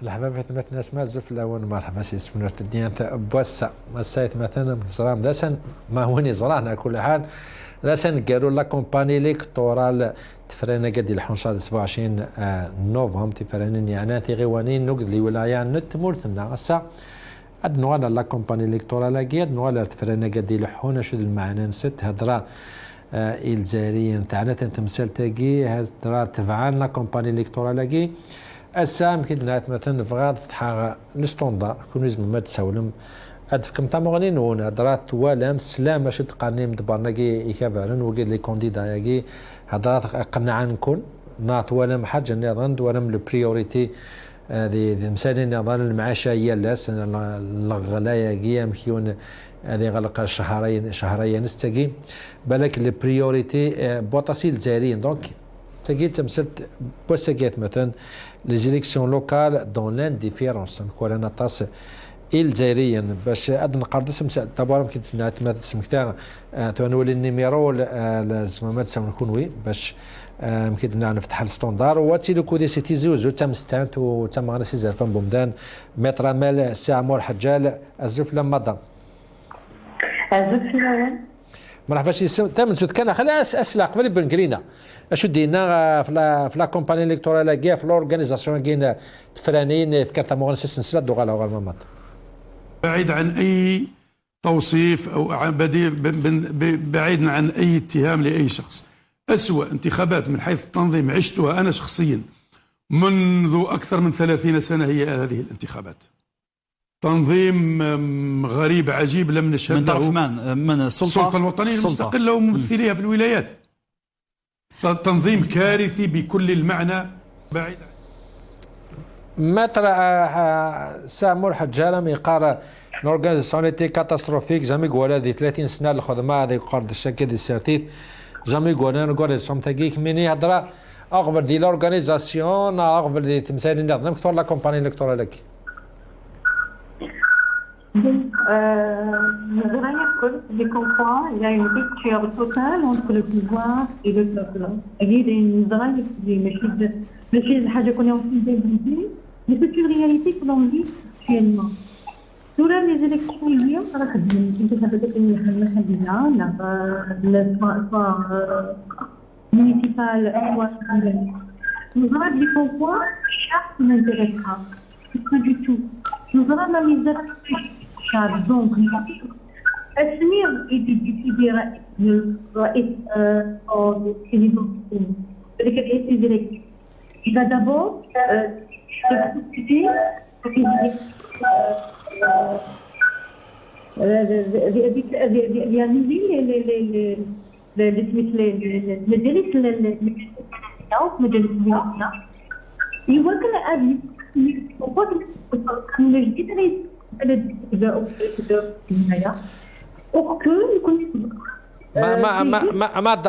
الحباب مثلا اسماء زف الاول مرحبا سي سمنر الديان بوسا مسايت مثلا زرام داسن ما هوني زرانا كل حال داسن قالوا لا كومباني الكتورال تفرينا قد الحنشاد 27 نوفمبر تفرينا يعني غيوانين نقد لي ولايا نت مورثنا اسا ادنو على لا كومباني الكتورال قيد نوالا تفرينا قد الحونه شد المعنى ست هضره الجزائريين تاعنا تمثال تاقي هضره تفعل لا كومباني الكتورال قي السام كي مثلا فغاد فتحها الستوندار كون لازم ما تساولم ادف كم تامغنين هنا درات والام سلام باش تقنيم دبرناكي يكافرن وقال لي كونديدا ياكي هضرات قنع نكون ناط والام حاجه نظن ولم لو بريوريتي هذه مثلا نظن المعاشه هي لاس الغلايا كي مخيون هذه غلق شهرين نستقي بالك لي بريوريتي بوطاسيل الجزائريين دونك تاكي تمثلت بوساكيت مثلا لي زيليكسيون لوكال دون لانديفيرونس نقول انا طاس الجزائريين باش اد نقردس دابا يمكن تسمع سمكتا تنولي النيميرو لازم ما تسمى نكون وي باش يمكن نفتح الستوندار واتي لو كودي سيتي زوزو تم ستانت وتم غنا سي زرفان بومدان متر مال الساعه مور حجال الزف لما ضم الزف مرحبا سي تم زود كان خلاص اسلا قبل بنكرينا اشو دينا في لا كومباني الكتورال كاع في لورغانيزاسيون كاين تفرانين في كارتا مغنسي السلسله دوغالا وغالمامات بعيد عن اي توصيف او بعيد عن اي اتهام لاي شخص. اسوأ انتخابات من حيث التنظيم عشتها انا شخصيا منذ اكثر من 30 سنه هي هذه الانتخابات. تنظيم غريب عجيب لم نشهد من طرف من السلطه الوطنيه المستقله وممثليها في الولايات. تنظيم كارثي بكل المعنى. بعيد متر سامور حجاله ميقار لورغانيزاسيون ايتي كاتاستروفيك جامي قول هذه 30 سنه الخدمه هذه قرد الشكل ديال السيرتيت جامي قول انا نقول سوم تاكيك ميني هضره اغفر دي لورغانيزاسيون اغفر دي تمثال نظام كثر لا كومباني الكتورال je comprends, il y a une rupture totale entre le pouvoir et le peuple. Il y a une mais c'est une réalité que l'on vit actuellement. Sur les élections, il y a municipal, nous avons dit pourquoi chaque n'intéressera pas du tout. Nous avons la misère donc التنمير يدير الرئيس او البريزيدون ذلك الرئيس ديريكت إذا دابور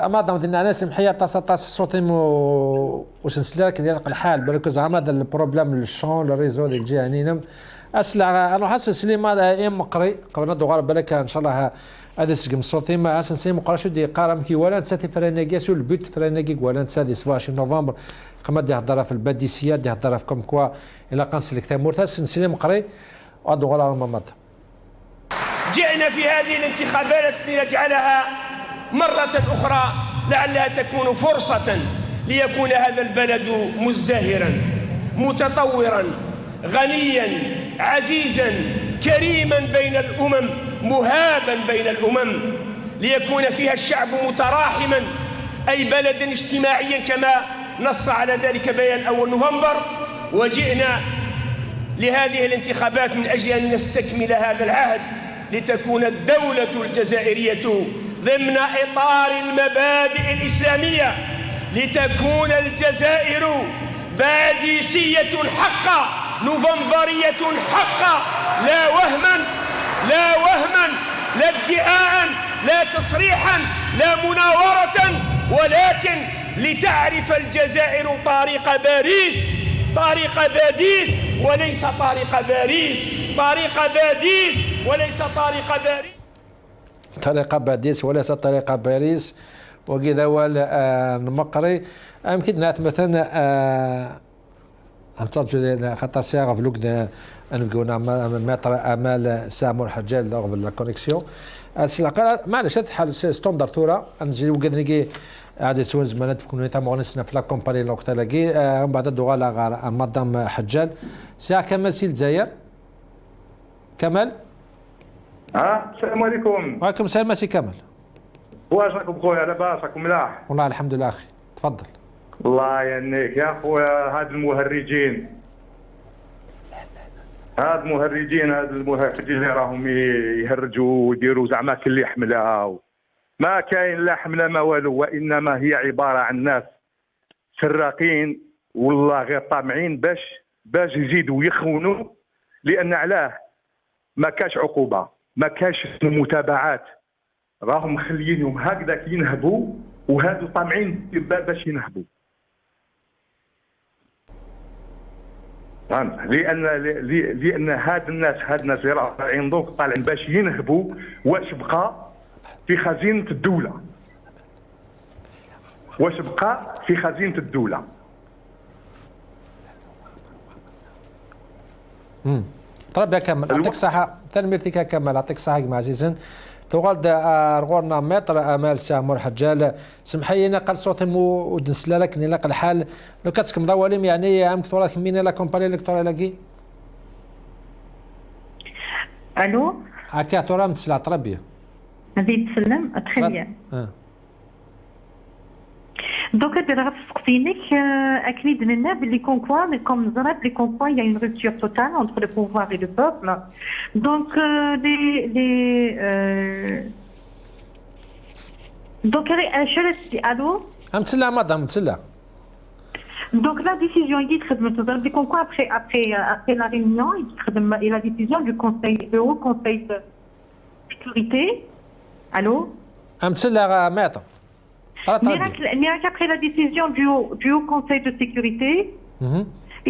ما ضمن الناس محيا طاس صوتي وسلسلك ديال الحال بالك زعما هذا البروبليم الشون الريزو اللي جي هنينا اسلع انا حاسس سليمان ام مقري قبل دوغار بالك ان شاء الله هذا سقم صوتي ما حسن سي مقرا شو دي قارم كي ولا تساتي فرناكي سو البيت فرناكي ولا تسادي 27 نوفمبر قام دي هضره في الباديسيات دي هضره في كوم كوا الى قنسلك تامور تاس سليم مقري ودوغار الممات. جئنا في هذه الانتخابات لنجعلها مرة أخرى لعلها تكون فرصة ليكون هذا البلد مزدهرا متطورا غنيا عزيزا كريما بين الأمم مهابا بين الأمم ليكون فيها الشعب متراحما أي بلد اجتماعيا كما نص على ذلك بيان أول نوفمبر. وجئنا لهذه الانتخابات من أجل أن نستكمل هذا العهد لتكون الدولة الجزائرية ضمن إطار المبادئ الإسلامية لتكون الجزائر باديسية حقا نوفمبرية حقا لا وهما لا ادعاء لا تصريحا لا مناورة ولكن لتعرف الجزائر طريق باريس وليس طريق باريس وليس طريق باريس طريقة باديس وليس طريقة باريس وكذا المقري يمكن مثلا انتظر خاطر ساعه في لوك نفقونا متر امال سامور حجال لغف لا كونيكسيون السلاقه معليش تحل ستوندر تورا نجي وقدنيكي عادي تسوين زمانات في كونيتا مغنسنا في لا كومباني لو تلاقي من بعد دوغالا غار مدام حجال ساعه كمال سي الجزائر كمال. السلام عليكم. وعليكم السلام سي كمال. واش راكم خويا لاباس راكم ملاح؟ والله الحمد لله اخي تفضل. الله يهنيك يا خويا. هاد المهرجين اللي راهم يهرجوا ويديروا زعما كل حمله ما كاين لا حمله ما والو، وانما هي عباره عن ناس سراقين والله غير طامعين باش يزيدوا يخونوا، لان علاه ما كاش عقوبه ما كاش متابعات، راهم مخليينهم هكذا ينهبوا وهادو طامعين باش ينهبوا. فهمت؟ لان هاد الناس اللي راهم طالعين دوك طالعين باش ينهبوا واش بقى في خزينه الدوله. طيب يا كمال يعطيك الصحة تنميرتك يا كمال يعطيك الصحة كما عزيزا تغالد رغورنا متر امال سامور حجال سمحينا قال صوت ودنسلا لك نلاق الحال لو كتسكم ضواليم يعني عام كثورات مين لا كومباني الكتورا لاكي الو هكا تورا متسلا تربيه هذه تسلم تخي بيان. Donc, les concours, comme les concours, il y a une rupture totale entre le pouvoir et le peuple. Donc, allô? Donc, la décision, des concours après la réunion et la décision du Haut Conseil de sécurité. Allô? Après la décision du Haut Conseil de sécurité,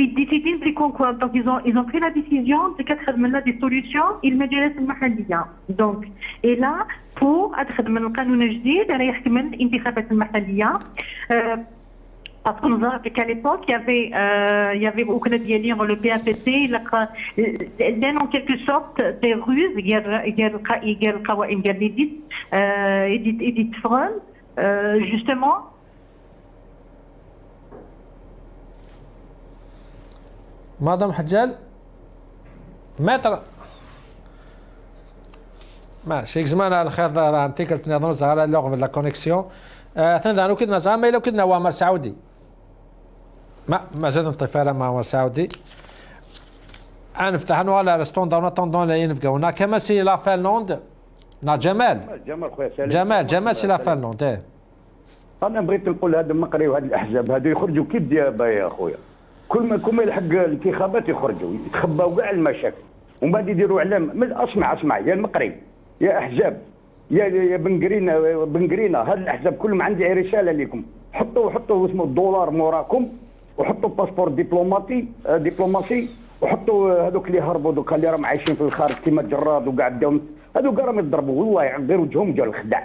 ils décident des concours. Donc ils ont pris la décision de mettre des solutions المجالات المحلية. Donc et là pour أدخل من القانون الجديد راح يحكم الانتخابات المحلية. Parce qu'on nous a rappelé qu'à l'époque, il y avait au Canada le PAPC, en quelque sorte des ruses, Edith Fron, justement. مدام حجال متر ماشي زمان على خير راه انتيكلت نظن على لغه لا كونيكسيون ثاني لو كنا زعما لو كنا عمر سعودي ما زاد الطفاله مع عمر سعودي نفتح ولا ريستون نطوندون لا ينفقونا كما سي لا فنلند نا جمال خويا سالم جمال سي لا فنلند. انا بغيت نقول هذا المقري وهاد الاحزاب هادو يخرجوا كي الديابه يا خويا، كل ما يلحق الانتخابات يخرجوا يتخباو كاع المشاكل ومن بعد يديروا اعلام. اسمع يا المقري يا احزاب يا بنقرينا هاد الاحزاب كلهم عندي رساله لكم، حطوا اسمه الدولار موراكم وحطوا باسبور دبلوماسي وحطوا هذوك اللي هربوا دوك اللي راهم عايشين في الخارج كيما الجراد وكاع داهم هذوك راهم يضربوا والله غير وجههم جا الخدع.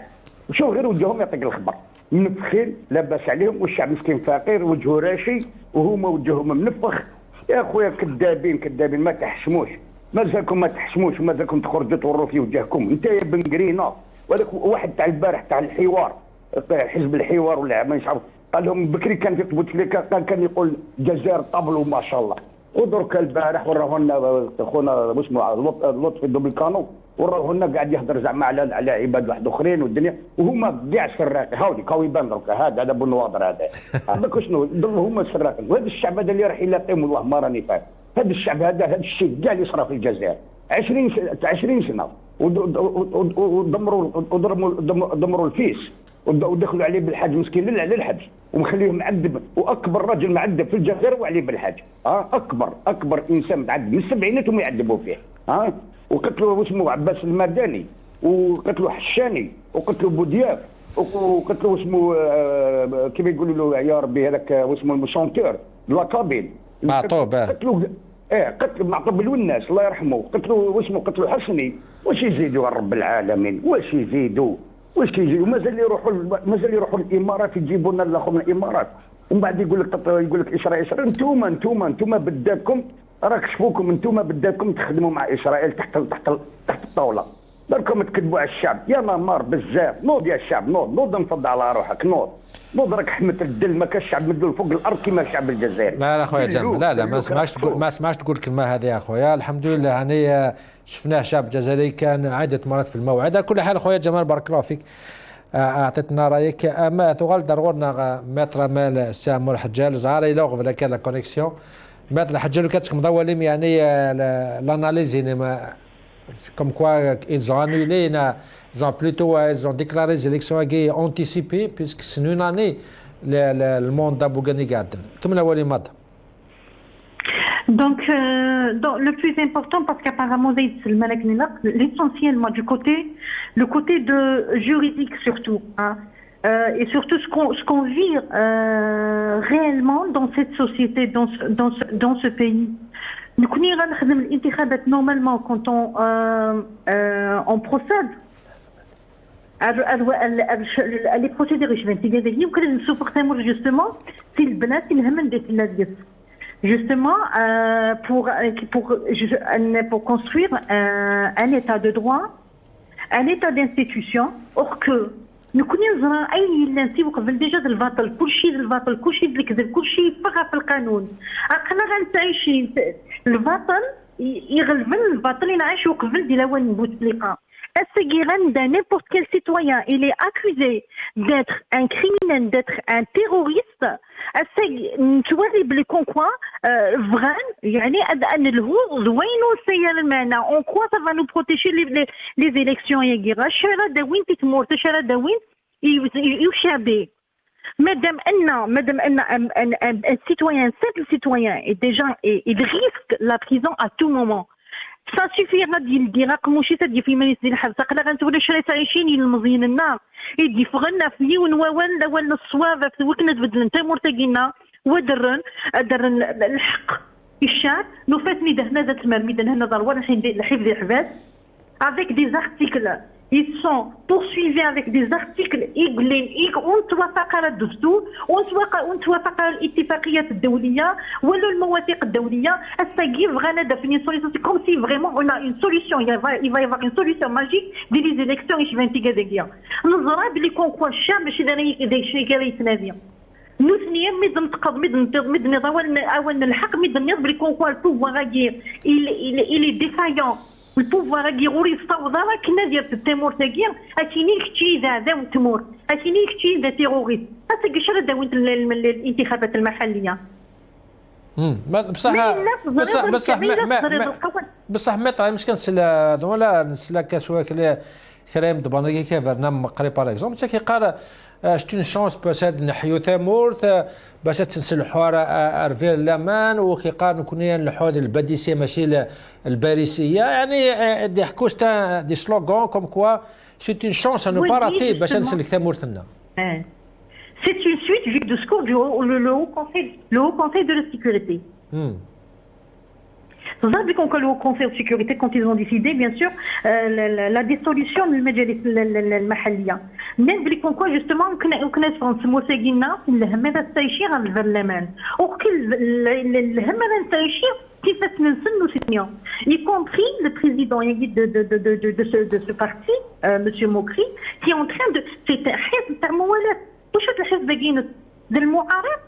وشوف غير وجههم يعطيك الخبر منفخين لاباس عليهم والشعب مسكين فقير وجهه راشي وهما وجههم منفخ. يا خويا كذابين ما تحشموش مازالكم ما تحشموش ومازالكم تخرجوا توروا في وجهكم. انت يا بن قرينا وهذاك واحد تاع البارح تاع الحوار حزب الحوار ولا ما نعرف قال لهم بكري كان في بوتفليكا كان يقول الجزائر طبلوا ما شاء الله. ودرك البارح وراه لنا خونا واسمه لطفي دوبلكانو وراه لنا قاعد يهضر زعما على عباد واحد اخرين والدنيا وهما كاع سراقين. هاودي كاو يبان درك هذا ابو النواضر هذا هذاك شنو هما سراقين. وهذا الشعب هذا اللي راح يلاقيهم والله ما راني فاهم. هذا الشعب هذا الشيء كاع اللي صرا في الجزائر 20 سنه ودمروا الفيس ودخلوا عليه بالحاج مسكين للحبس ومخليهم معذب. واكبر رجل معذب في الجزائر وعلي بالحاج اكبر انسان معذب من السبعينات هم يعذبوا فيه. وقتلوا اسمه عباس المداني وقتلوا حشاني وقتلوا بودياف وقتلوا اسمه كيف يقولوا له يا ربي هذاك اسمه المشونتور لاكابيل معطوب قتلوا معطوب الوناس الله يرحمه قتلوا حسني. واش يزيدوا رب العالمين واش يزيدوا مازال يروحوا الامارات يجيبوا لنا الاخر من الامارات ومن بعد يقول لك اسرائيل انتم بداكم راك شفوكم انتم بداكم تخدموا مع اسرائيل تحت الطاوله. دركم تكذبوا على الشعب. يا مار بزاف. نوض يا الشعب، نوض نفض على روحك. نوض راك حمت الدل. ما كاش شعب مدلول فوق الارض كما الشعب الجزائري. لا خويا جمال، لا ما سمعتش تقول الكلمه هذه يا خويا. الحمد لله يعني شفناه شعب جزائري كان عده مرات في الموعد. على كل حال خويا جمال بارك الله فيك، اعطيتنا رايك. اما تغال درغورنا متر مال سامور حجال زهاري لوغ ولا كان لا كونيكسيون متر حجال كاتك مضولين يعني l'analyse comme quoi ils ont annulé, ils ont plutôt ils ont déclaré les élections anticipées puisque c'est une année le monde d'Abou Ghani Gaden. Comme la Wali Mad. Donc, le plus important, parce qu'apparemment, l'essentiel, moi, le côté de juridique surtout, hein, et surtout ce qu'on vit réellement dans cette société, dans ce pays. Nous connaissons normalement quand on procède les procédures justement c'est le bénéfice justement pour construire un état de droit, un état d'institution. Or que nous connaissons déjà الباطل كل شيء بالكذب كل شيء فقط في القانون. عقلنا غنتعيش الباطل يغلب الباطل ينعيش وقبل ديال وين بوتفليقه. N'importe quel citoyen, il est accusé d'être un criminel, d'être un terroriste. Tu vois, les quoi en quoi ça va nous protéger les élections? Madame un citoyen, simple citoyen, et déjà, il risque la prison à tout moment. Ça suffira de dire comme شي تدي في مجلس الحبس قال غنتولي شريت عايشين المزين النار يدي فغنا في ونوال الصواب في وكنا تبدل انت مرتقينا ودرن الحق الشعب نفاتني دهنا ذات المرمي دهنا ضروري الحفظ الحباس avec des articles. Ils sont poursuivis avec des articles ونتوافق على الدستور ونتوافق على الاتفاقيات الدولية ولا المواثيق الدولية. الساقي غانا دافني سوليسيون comme si vraiment on a une solution. Il va y avoir une solution magique des élections يشبان تيكا نظرة بلي كون الشعب ماشي دايشي كاع يتنادي نثنيا ميدن تقض ميدن نضاول اول الحق ميدن يض بلي كون البوفوار il est défaillant. البوفوار يغوري يستوضى كنا ديال التيمور تاكيا اتيني كتشي ذا وتمور اتيني كتشي ذا تيروريست هذا كشرا داوين الانتخابات المحليه. بصح ما طلع مش كنسلا ولا نسلا كسوا كلام دبانكي كيفرنام قري باغ اكزومبل سي كيقال شتي اون شونس باساد نحيو تامور باش تنسلحوا ارفير الامان وكيقال نكون نلحوا الباديسيه ماشي الباريسيه يعني دي حكوش دي سلوغون كوم كوا سي اون شونس انو باراتي باش نسلك تامور ثنا. C'est une suite du discours du Haut Conseil de la Sécurité. Vous savez qu'on le Haut Conseil de Sécurité, quand ils ont décidé, bien sûr, la dissolution du Majlis al-Mahalliya. نبلي كون كوا جوستومون كنا فرنسا موساقينا الهم هذا التايشير على البرلمان وكل الهم هذا التايشير كيفاش ننسنو سينيا y compris le président de ce parti monsieur Mokri qui est en train de c'est un حزب تاع موالات واش هذا الحزب باقيين ديال المعارض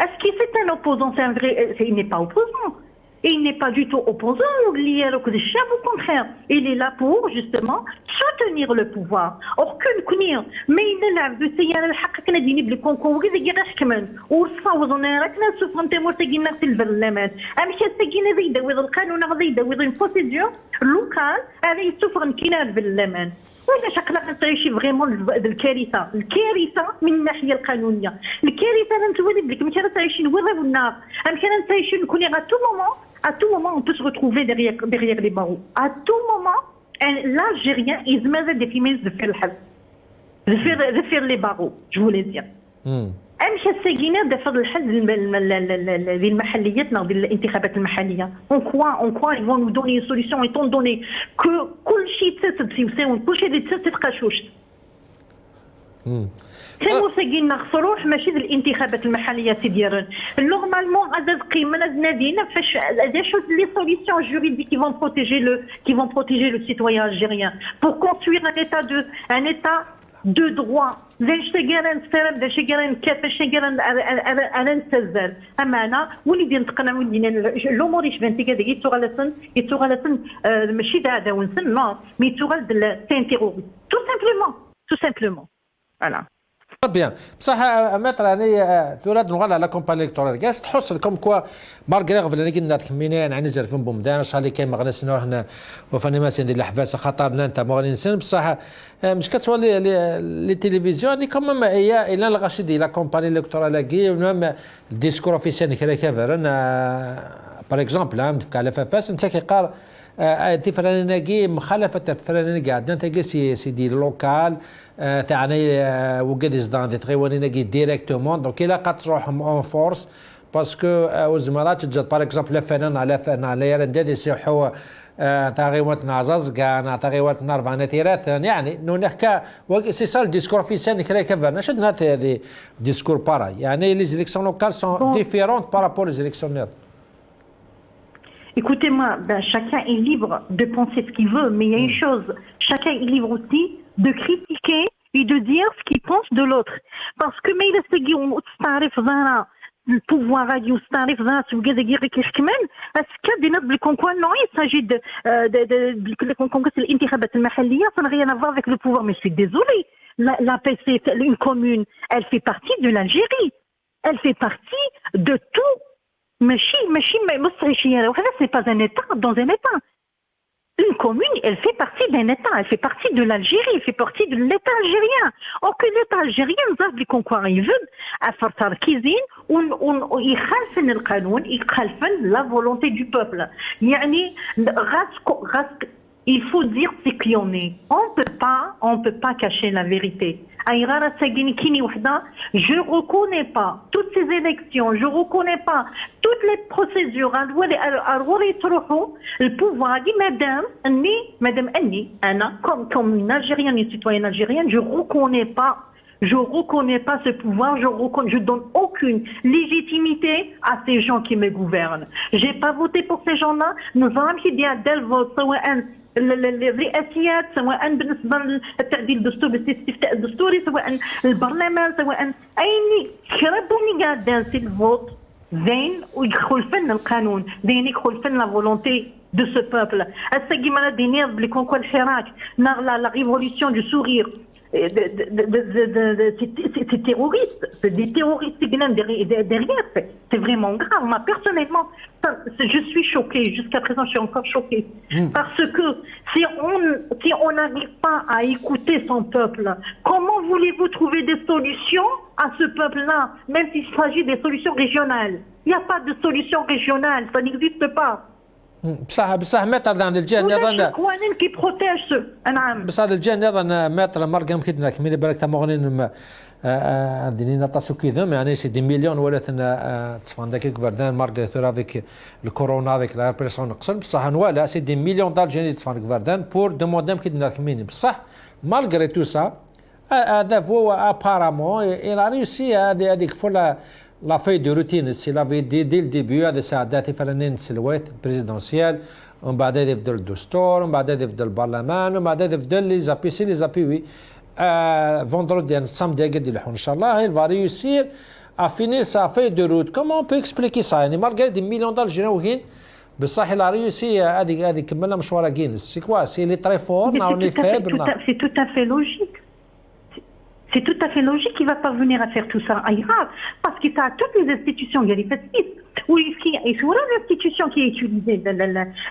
est-ce que c'est un opposant c'est un vrai il n'est pas opposant. Et il n'est pas du tout opposant au contraire. Il est là pour justement soutenir le pouvoir. Or que le كنير ما ينلعب بالسيارة الحق كنا ديني بلي كونكور كذا كي غاشكمل وصاوز انا راكنا سوفرنتي مرتقينا في البرلمان امشي ساكينا ذي يدوي القانون غادي يدوي البروسيدور لوكال هذا يسوفرن كينا البرلمان. ولا شكلها غنعيشي فريمون الكارثه من الناحيه القانونيه. الكارثه غنتولي بلي ماشي غتعيشي نوريو النار ماشي غنتعيشي نكوني à tout moment on peut se retrouver derrière les barreaux. À tout moment l'Algérien il se met des féministes de faire les barreaux je voulais dire. امشي الساقينا دفض الحل ديال المحليات ديال الانتخابات المحليه اون كوا ils vont nous donner une solution étant donné que كل شيء تسد في وساون كل شيء تسد قاشوش. كانوا ساقين ناقص روح ماشي الانتخابات المحليه ديالنا نورمالمون هذا قيمنا نادينا فاش شو لي سوليسيون جوريديك qui vont protéger le citoyen algérien pour construire un état de droit ليش تقارن سلام ليش تقارن كيفاش تقارن انا نتزل اما انا وليدي نتقنع وليدي الامور ايش بنتي كذا يتغلسن ماشي هذا ونسن نو مي يتغل سين تيروريست تو سامبلومون فوالا بيان بصح ماتر يعني تراد نغال على كومباني الكترونيه كاس تحس لكم كوا مارغريغ فلان كنا تكمينين يعني زر فين بومدان شحال كاين مغنس نروح هنا وفاني ما سندير الحفاس خاطرنا انت مغني نسن بصح مش كتولي لي تيليفزيون اللي كما معايا الى الغاشدي لا كومباني الكترونيه كي ميم الديسكور اوفيسيال كرا كافرن باغ اكزومبل عم تفك على فاس انت كيقال تي فراناكي مخالفه فراناكي عندنا تاكي سي لوكال تاعني وقد ازدان تغيوانيناكي ديريكتومون دونك الا قد تروحهم اون فورس باسكو وزمرات تجد باغ اكزومبل على فنان على يرداد يسيحوا تاغيوات نعزاز كان تاغيوات نارفانيتيرات يعني نو نحكا سي سا الديسكور اوفيسيال كرا كافرنا شدنا هذه ديسكور بارا يعني لي زيليكسيون لوكال سون ديفيرونت بارابور لي زيليكسيونير. Écoutez-moi, chacun est libre de penser ce qu'il veut, mais il y a une chose, chacun est libre aussi de critiquer et de dire ce qu'il pense de l'autre. Parce que mais il le pouvoir radio تعرف ذات وكذا كيف كمان اسكا دينا بالكونكور نو يساجي de الكونكور الانتخابات المحليه ça n'a rien à voir avec le pouvoir mais je suis désolée la PC une commune elle fait partie de l'Algérie elle fait partie de tout ماشي c'est pas un état dans un état. Une commune, elle fait partie d'un État, elle fait partie de l'Algérie, elle fait partie de l'État algérien. Or que l'État algérien, ils concours à faire tarkizine, ils khalfent le canon, ils khalfent la volonté du peuple. Yani, il faut dire ce qu'il y en est. On peut pas cacher la vérité. Je reconnais pas toutes ces élections, je reconnais pas toutes les procédures. Le pouvoir dit madame Annie, comme une Algérienne, une citoyenne algérienne, je reconnais pas ce pouvoir, je donne aucune légitimité à ces gens qui me gouvernent. J'ai pas voté pour ces gens-là. Nous avons dit à del vote, الرئاسيات سواء بالنسبه للتعديل الدستوري بالاستفتاء الدستوري سواء البرلمان سواء اي كربوني قاعد سي الفوت زين ويخلفن القانون زين يخلفن لا فولونتي de ce peuple. الساقي مالا دينير بلي كونكو الحراك نار لا ريفوليسيون دو سورير c'est terroriste, c'est des terroristes derrière, c'est vraiment grave. Moi, personnellement, je suis choquée, jusqu'à présent, je suis encore choquée. Parce que si on n'arrive pas à écouter son peuple, comment voulez-vous trouver des solutions à ce peuple-là, même s'il s'agit des solutions régionales? Il n'y a pas de solution régionale, ça n'existe pas. بصح ماتر عند الجهه نظن قوانين كي بروتيج نعم بصح الجهه نظن ماتر مرقم كيدنا كميل بالك تا مغنين عندنا نطاسو كيدهم يعني سي دي مليون ولات تصفان داك كفردان مارغريتور افيك الكورونا افيك لا بريسيون نقصن بصح نوالا سي دي مليون دالجيري تصفان كفردان بور دوموندام كيدنا كميني بصح مالغري تو سا هذا هو ابارامون الى ريوسي هذيك فولا لا في دو روتين سي لا في دي الديبيو هذا ساعات فلانين سلوات بريزيدونسيال ومن بعد يفضل الدستور ومن بعد يفضل البرلمان ومن بعد يفضل لي زابي سي لي زابي وي فوندردي السامدي قد يلحون ان شاء الله il va réussir à finir sa feuille de route. Comment on peut expliquer ça يعني malgré des millions d'Algériens بصح il a réussi هذه كملنا مشوار جينيس سي كوا سي لي تري فور نا اون فيبل c'est tout à fait logique. C'est tout à fait logique qu'il ne va pas venir à faire tout ça à Irak, parce qu'il y a toutes les institutions, il y a les facilités. Oui, et sur l'institution qui est utilisée,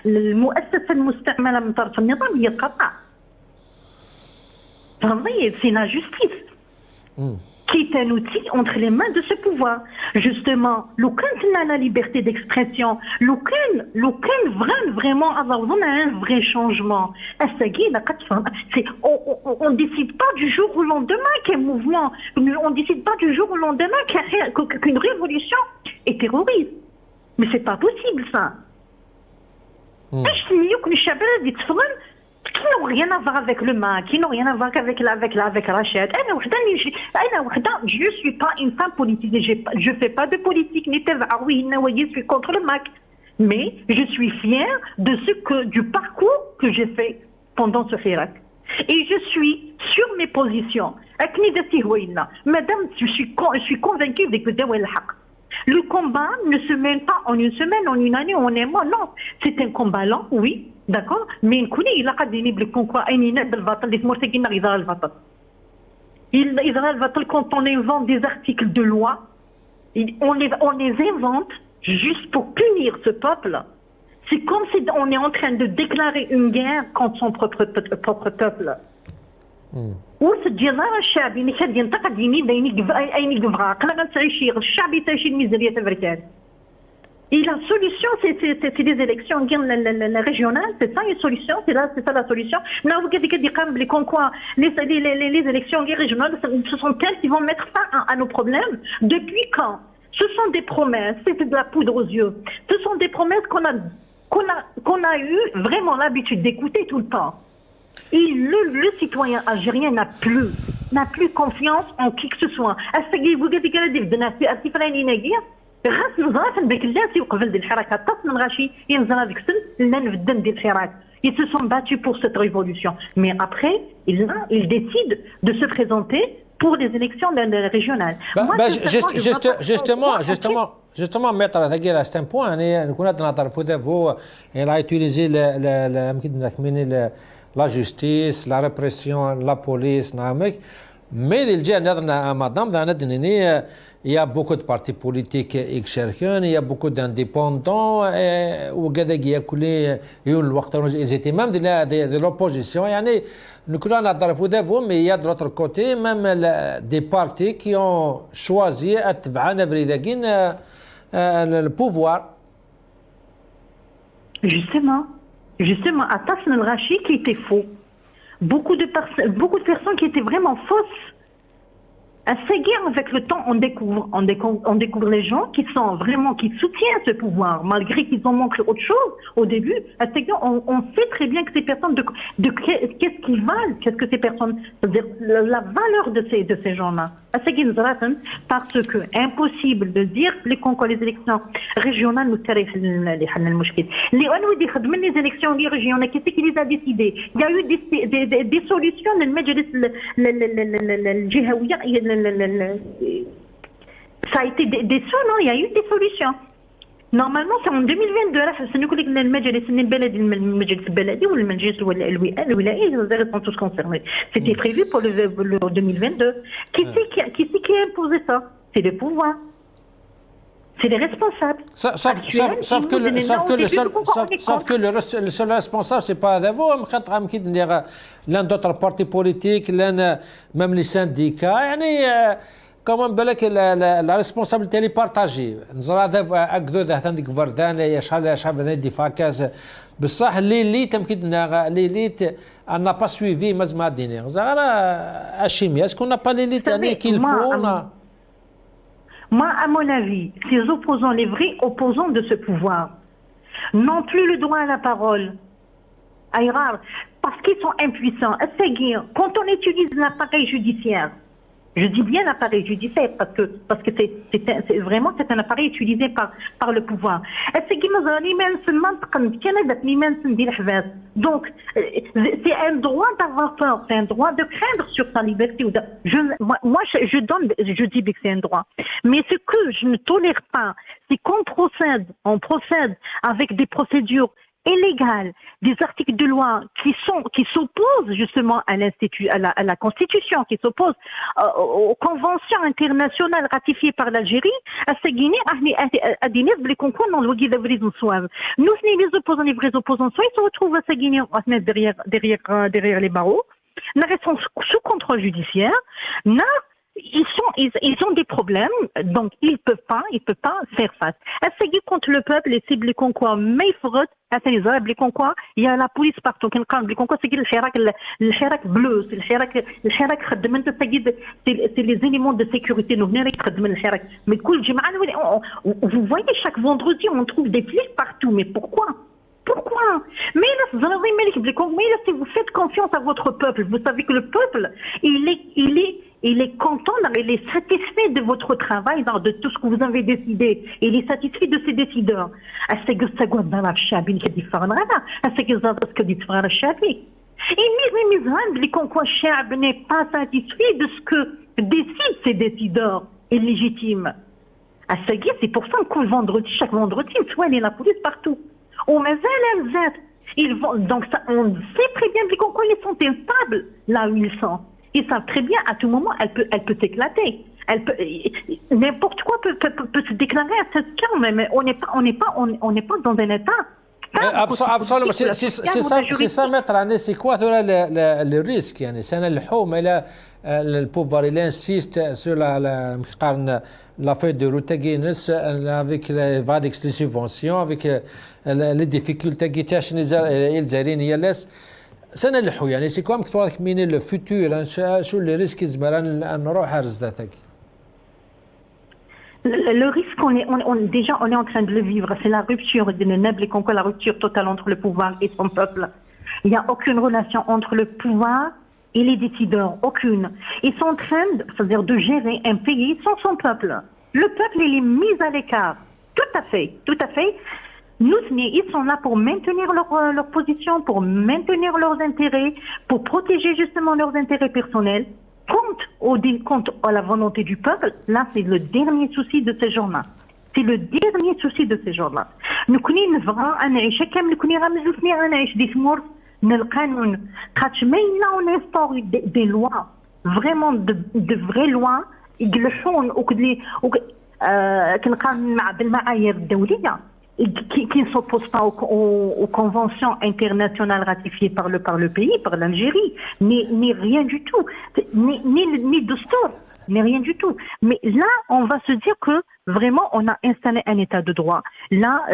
المؤسسة المستعملة من طرف النظام هي القضاء. C'est la justice qui est un outil entre les mains de ce pouvoir. Justement, l'aucun n'a la liberté d'expression, l'aucun vraiment avoir un vrai changement. On ne décide pas du jour au lendemain qu'un mouvement, on ne décide pas du jour au lendemain qu'une révolution est terroriste. Mais c'est pas possible ça. qui n'ont rien à voir avec le MAC, qui n'ont rien à voir avec Rachid. Je ne suis pas une femme politique, je ne fais pas de politique, je suis contre le MAC. Mais je suis fière du parcours que j'ai fait pendant ce Hirak. Et je suis sur mes positions. Madame, je suis convaincue de que le combat ne se mène pas en une semaine, en une année, en un mois. Non, c'est un combat lent, oui, d'accord. Mais il a quand on invente des articles de loi, on les invente juste pour punir ce peuple. C'est comme si on est en train de déclarer une guerre contre son propre peuple. وسجل الشعب اللي كان ينتقد الشعب يتعيش الميزانية الأمريكية. Et la solution, c'est des élections régionales, c'est ça une solution, c'est ça la solution. Les élections régionales, ce sont elles qui vont mettre fin à nos problèmes. Depuis quand? Ce sont des promesses, c'est de la poudre aux yeux. Ce sont des promesses qu'on a eu vraiment l'habitude d'écouter tout le temps. Et le citoyen algérien n'a plus confiance en qui que ce soit. Ils se sont battus pour cette révolution. Mais après, ils décident de se présenter pour les élections régionales. Justement, mettre à c'est un point. Elle a utilisé la justice, la répression, la police, mais il y a beaucoup de partis politiques il y a beaucoup d'indépendants, ils étaient même de l'opposition. Mais il y a de l'autre côté même des partis qui ont choisi le pouvoir. Justement, à Tassin el-Rachi qui était faux. Beaucoup de personnes qui étaient vraiment fausses. À Séguir, avec le temps, on découvre les gens qui soutiennent ce pouvoir, malgré qu'ils ont montré autre chose au début. À Séguir, on sait très bien que ces personnes, qu'est-ce qu'ils valent, qu'est-ce que ces personnes, c'est-à-dire la valeur de ces gens-là. À Séguir, parce que impossible de dire les élections régionales nous les élections régionales, qu'est-ce qui les a décidées? Il y a eu des solutions dans le ça a été des non, il y a eu des solutions. Normalement, c'est en 2022. Sont tous concernés. C'était prévu pour le 2022. Qui c'est qui a imposé ça? C'est le pouvoir. C'est les responsables. Sauf que le seul responsable, c'est pas vous. L'un d'autres partis politiques, même les syndicats. Comment la responsabilité est partagée. Nous l'élite n'a pas suivi Mazmadine. Est-ce qu'on n'a pas l'élite qu'il faut? Moi, à mon avis, ces opposants, les vrais opposants de ce pouvoir, n'ont plus le droit à la parole. Parce qu'ils sont impuissants. Quand on utilise l'appareil judiciaire, je dis bien l'appareil judiciaire parce que c'est vraiment un appareil utilisé par le pouvoir. Donc c'est un droit d'avoir peur, c'est un droit de craindre sur sa liberté. Je dis que c'est un droit. Mais ce que je ne tolère pas, c'est qu'on procède avec des procédures illégales, des articles de loi qui s'opposent justement à la Constitution, qui s'opposent aux conventions internationales ratifiées par l'Algérie, nous, les opposants, les vrais opposants, soit ils se retrouvent à Guinée derrière les barreaux, nous restons sous contrôle judiciaire, ils ont des problèmes, donc ils peuvent pas faire face. Essayer contre le peuple, et cibles quoi, mais il faut il y a la police partout. C'est le Hirak bleu, c'est le Hirak c'est les éléments de sécurité. Mais vous voyez, chaque vendredi, on trouve des flics partout. Mais pourquoi? Pourquoi? Mais si vous faites confiance à votre peuple, vous savez que le peuple, il est content, il est satisfait de votre travail, de tout ce que vous avez décidé. Il est satisfait de ses décideurs. Et le n'est pas satisfait de ce que décident ces décideurs illégitimes. C'est pour ça que chaque vendredi, il y a la police partout. Donc on sait très bien qu'ils sont instables là où ils sont. Ils savent très bien à tout moment elle peut s'éclater. N'importe quoi peut se déclarer à cette cas, mais on n'est pas dans un état. Absolument, c'est ça mettre en c'est quoi le risque يعني سنة الحومة إلى البوفوار il insiste sur la feuille de route avec les vadix les subventions avec les difficultés qui تاش الجزائريين يلس سنة الحو يعني c'est quoi مكتوب من le futur شو le risque زمران أن نروح ذاتك. Le risque, on est en train de le vivre, c'est la rupture la rupture totale entre le pouvoir et son peuple. Il n'y a aucune relation entre le pouvoir et les décideurs, aucune. Ils sont en train de gérer un pays sans son peuple. Le peuple, il est mis à l'écart. Tout à fait. Nous, ils sont là pour maintenir leur position, pour maintenir leurs intérêts, pour protéger justement leurs intérêts personnels. Compte à la volonté du peuple, là c'est le dernier souci de ces gens-là. C'est le dernier souci de ces gens-là. Nous connaissons on instaure des lois, vraiment de vraies lois, qui ne s'opposent pas aux conventions internationales ratifiées par le pays, par l'Algérie, ni rien du tout, ni de store, ni rien du tout. Mais là, on va se dire que vraiment, on a installé un état de droit. Là,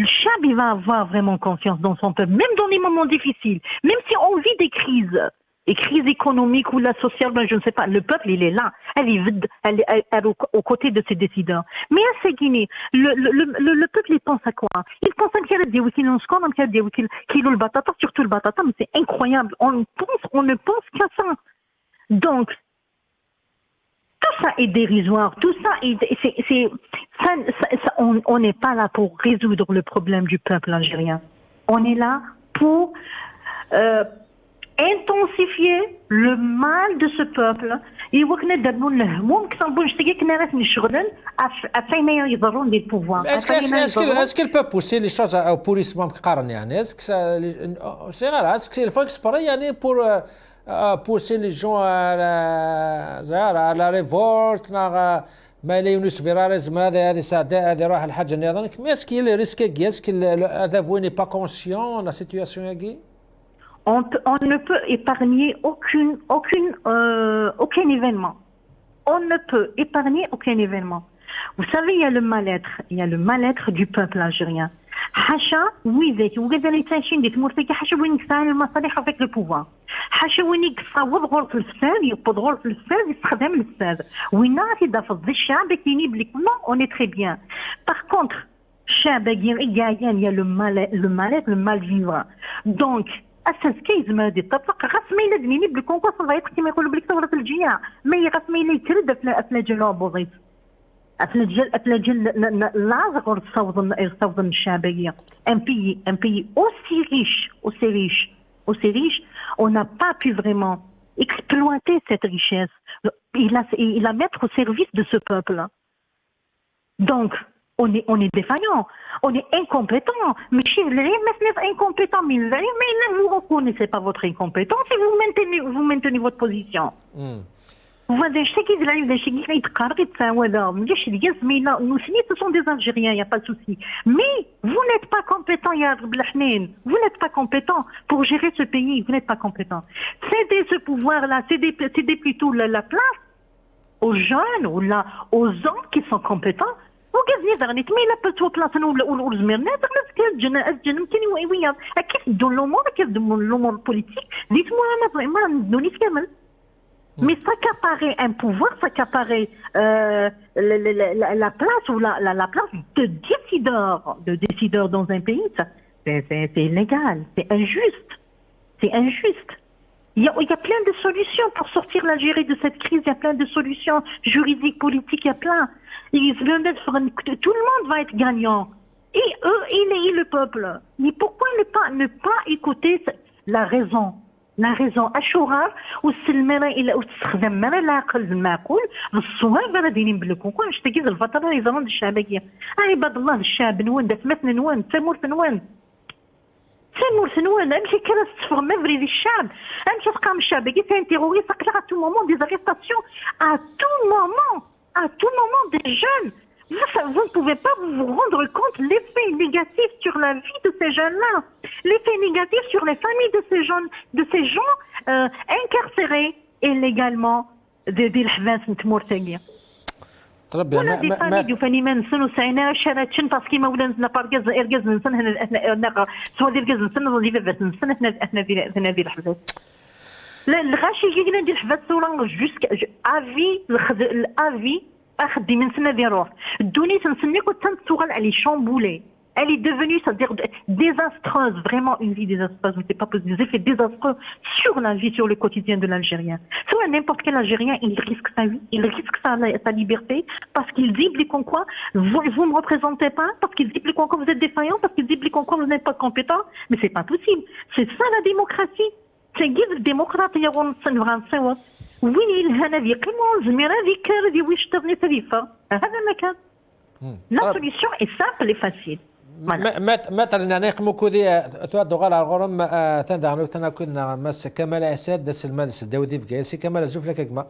le Chab, il va avoir vraiment confiance dans son peuple, même dans les moments difficiles, même si on vit des crises. Et crise économique ou la sociale, je ne sais pas. Le peuple, il est là. Elle est aux côtés de ses décideurs. Mais à ces Guinées, le peuple, il pense à quoi? Il pense à qu'il y a des kilos le batata, surtout le batata, mais c'est incroyable. On ne pense qu'à ça. Donc, tout ça est dérisoire. Tout ça, on n'est pas là pour résoudre le problème du peuple algérien. On est là pour intensifier le mal de ce peuple. Est-ce qu'il peut pousser les choses au pourrissement est-ce que il faut exprès pour pousser les gens à la révolte ما لا يونس فيراريز هذه سعداء هذه راح الحاجه نظن mais est-ce qu'il est risqué est-ce qu'il هذا vous n'est pas conscient la situation est on ne peut épargner aucun événement. On ne peut épargner aucun événement. Vous savez, il y a le mal-être du peuple algérien. حاشا ويزيت وكذا اللي تعيشين ديك مرتك حاشا وين يستعمل المصالح avec le pouvoir. حاشا وين يصاوب غرف الفساد يقبض غرف الفساد يستخدم الفساد. وين يدا في الشعب كيني بليك non on est très bien. Par contre, الشعب il y a le mal-être, le mal-vivre. Donc اساس كيزم هذه الطبق غاس ما الا دنيني بالكونكور صافي كما يقولوا بليك ثوره الجياع ما غاس ما الا يترد افلاج لوبوزيت افلاج لازغ الصوت الشعبيه un pays aussi riche on n'a pas pu vraiment exploiter cette richesse il la mettre au service de ce peuple donc on est défaillant, on est incompétent. Mais si vous êtes incompétent, mais vous ne reconnaissez pas votre incompétence et vous maintenez votre position. Vous ce sont des Algériens, il n'y a pas de souci. Mais vous n'êtes pas compétent, vous n'êtes pas compétent pour gérer ce pays, vous n'êtes pas compétent. Cédez ce pouvoir-là, cédez plutôt la place aux jeunes ou aux hommes qui sont compétents. وكذا درنيت ما الا بتو بلاصه ولا زميرنا درنا الجنم كاين ويا كيف دون الامور كيف دون الامور البوليتيك ديت moi ما ندوني كامل mais s'accaparer un pouvoir s'accaparer la place ou la place de décideur dans un pays C'est illégal, c'est injuste. C'est injuste. Il y a plein de solutions pour sortir l'Algérie de cette crise. Il y a plein de solutions juridiques, politiques, il y a plein. Tout le monde va être gagnant. Et eux, et le peuple. Mais pourquoi ne pas écouter la raison? La raison. أشورار والسلمانة إلى وتستخدم منا العقل المعقول الصواب راه دايرين بالكونكور باش تجيز الفترة يزرون الشعبية. عباد الله الشعب نوان دفمتنا نوان تمور نوان. تمور نوان امشي كرا تصفر مفري للشعب امشي تقام الشعبية كاين تيغوريست à tout moment des arrestations à tout moment des jeunes. Vous ne pouvez pas vous rendre compte de l'effet négatif sur la vie de ces jeunes-là, l'effet négatif sur les familles de ces gens incarcérés illégalement des الحباس نتمورتاقية. تربي ولا دي فامي دو فاني ما نسنو ساينا شاراتشن باسكي ما ولا نسنا باركاز اركاز نسن هنا سوا دير كاز نسن ولا دير بس نسن هنا دير الحباس. لا الغاشي كي ندير الحباس ولا جوسك الافي أخدي من سنة ديروه الدوني تنسميك وتنصغل على شامبولي. Elle est devenue, c'est-à-dire désastreuse, vraiment une vie désastreuse, mais c'est pas possible, des effets désastreux sur la vie, sur le quotidien de l'Algérien. Soit n'importe quel Algérien, il risque sa vie, il risque sa liberté, parce qu'il dit, quoi, vous me représentez pas, parce qu'il dit, quoi, vous êtes défaillant, parce qu'il dit, quoi, vous n'êtes pas compétent, mais c'est pas possible. C'est ça la démocratie. C'est guide démocrate, il y a un وين هنا ذي قيمة زميرة ذيك ذي ويش تبني تريفة هذا ما كان. لا سوليسيون اي سامبل اي فاسيل. مثلا نقمو كودي تودو غالا غورم تندعنا كنا كنا مس كمال عساد داس المادس الداودي في كاسي كمال زوف لك كما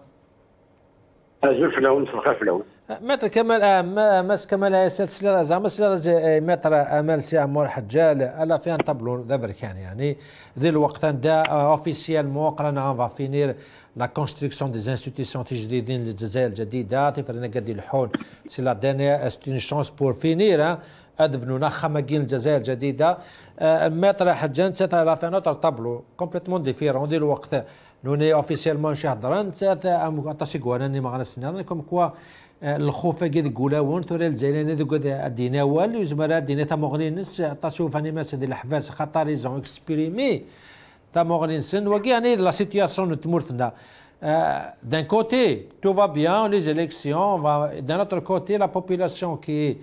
زوف لون خاف لون مثلا كمال مس كمال عساد سلا زعما سلا متر امال سي عمر حجال الا فيها طبلون دابرك يعني ذي الوقت دا اوفيسيال موقرنا فا فينير لا كونستركسيون دي انستيتيسيون تجديدين للجزائر الجديده تفرنا قد الحون سي لا دانيير استون شانس بور فينير ادفنونا خماكين الجزائر الجديده متر حجان سيتا لا فينا طبلو كومبليتمون ديفيرون ديال الوقت نوني اوفيسيالمون شي هضران سيتا تاشي غواناني ما غنسنان كوم كوا الخوفه كي قولاون توري الجزائريين دو الديناوال يزمرا دينا تا مغنينس تاشو فاني ماس ديال الحفاز خاطر يزون اكسبريمي تا مغنينسن وكي يعني لا سيتياسيون تمورتنا d'un côté tout va bien les élections d'un autre côté la population qui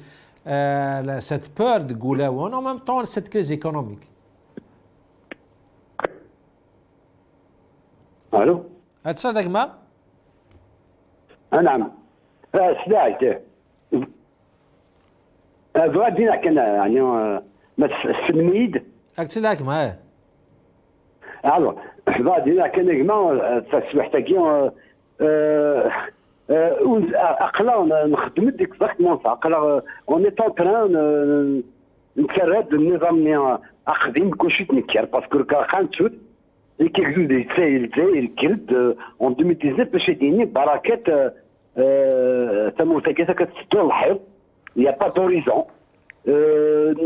cette peur de Goulaouane en même temps cette crise économique. الو هتصدق ما؟ نعم سمعت غادي كنا يعني ما السميد اكتلاك ما الو غادي كنا كما تسبحتكي اقلا نخدم ديك اكزاكتمون اقلا اون ايت ان تران نتكرد النظام اخدم كلشي تنكر باسكو كنشوف كيكزو دي الجزائر كلد اون 2019 باش يديني بركات تموتاكي كتسدو الحيط يا با دوريزون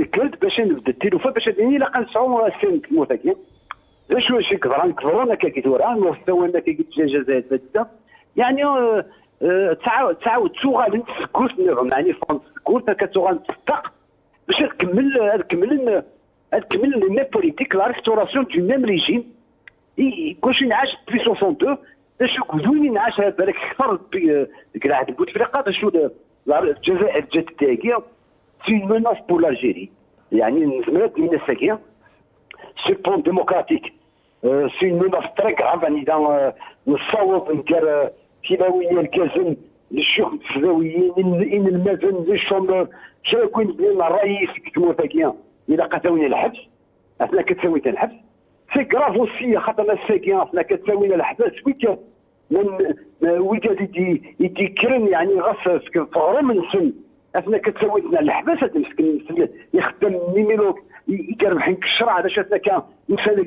نكلد باش نبدا التلوفه باش يديني لا كنسعو السن تموتاكي شي كبرونا كيتورا وستوانا كيتجا الجزائر الجديده يعني تعاود تسوغال تسكوت النظام يعني فرنسا تسكوت كتسوغال تصدق باش تكمل لي بوليتيك لا ريستوراسيون دو ميم ريجيم كلشي نعاش في 62 باش كوزوين نعاش هذا بالك اكثر كاع هاد بوتفليقه باش الجزائر الجديده سي ميناس بور لالجيري يعني نزمرات من الساكيه سي بون ديموكراتيك سي ميناس تري كراف يعني دا نصوت ندير كيماويه الكازن للشيوخ السوداويين ان المازن للشومور شاكوين بين الرئيس كتموتاكيا الى قتاوين الحبس اثناء كتساوي الحبس سي كراف اوسي خاطر الساكيه اثناء كتساوي الحبس ويكا ويكا يدي كرن يعني غاس في غرام السن اثناء كتساوي الحبس هذا مسكين يخدم نيميلو يربح الشرع هذا شاتنا كان انسان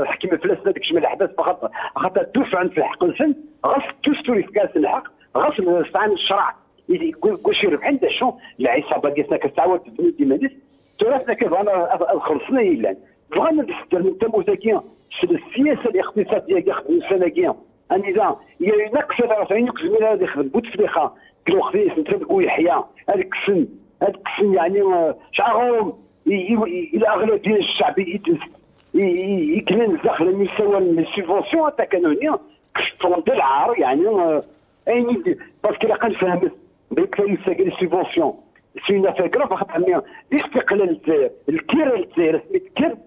حكم فلاس هذاك شمال الحبس فقط خاطر دفعا في الحق السن غاس تستوري في كاس الحق غاس استعان الشرع كلشي ربح عند شو العصابه ديالنا كتعاود تبني ديما تراثنا كيفانا خلصنا يلان بغينا نستر من تموتاكيا السياسه الاقتصاديه اللي خدم السناكيه النظام هي نقص راسين يكزمين هذا يخدم بوتفليقه كيلو خفيف نتبقوا يحيى هذاك السن يعني شعرهم الاغلبيه الشعبيه يكمل داخل مستوى السيبونسيون حتى كانونيه كشطون ديال العار يعني اين باسكو الا كنفهم بالكثير ساكن السيبونسيون سي اون افير كراف خاطر الاستقلال الجزائر الكير الجزائر سميت كير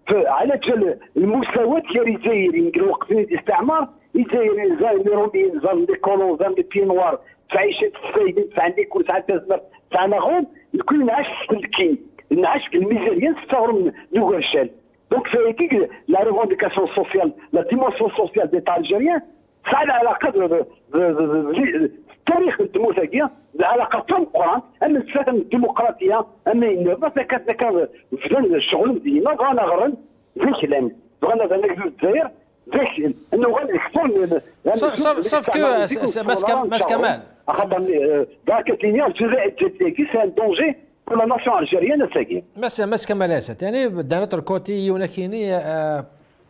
على جال المستوى ديال الجزائريين كانوا واقفين الاستعمار الجزائريين زي روميين زي دي كولون زي دي بي نوار تعيشت السيدين تاع ديكور تاع تزمر تاع نغوم الكل نعاش الكين نعاش الميزانيه تستغرب نوغرشال دونك فايتيك لا ريفونديكاسيون سوسيال لا ديمونسيون سوسيال ديتا الجيريان صعد على قدر التاريخ الديمقراطيه العلاقه تم القران اما الفاتن الديمقراطيه اما النوبه كانت فلان الشغل ديما غانا غرن ذي كلام غانا نكذب الجزائر ذاك انه غنكثر صاف كو بس كمال خاطر ذاك الدنيا الجزائر سي ان دونجي pour la nation algérienne ساكين بس كمالات يعني بدنا نتركوتي يونكيني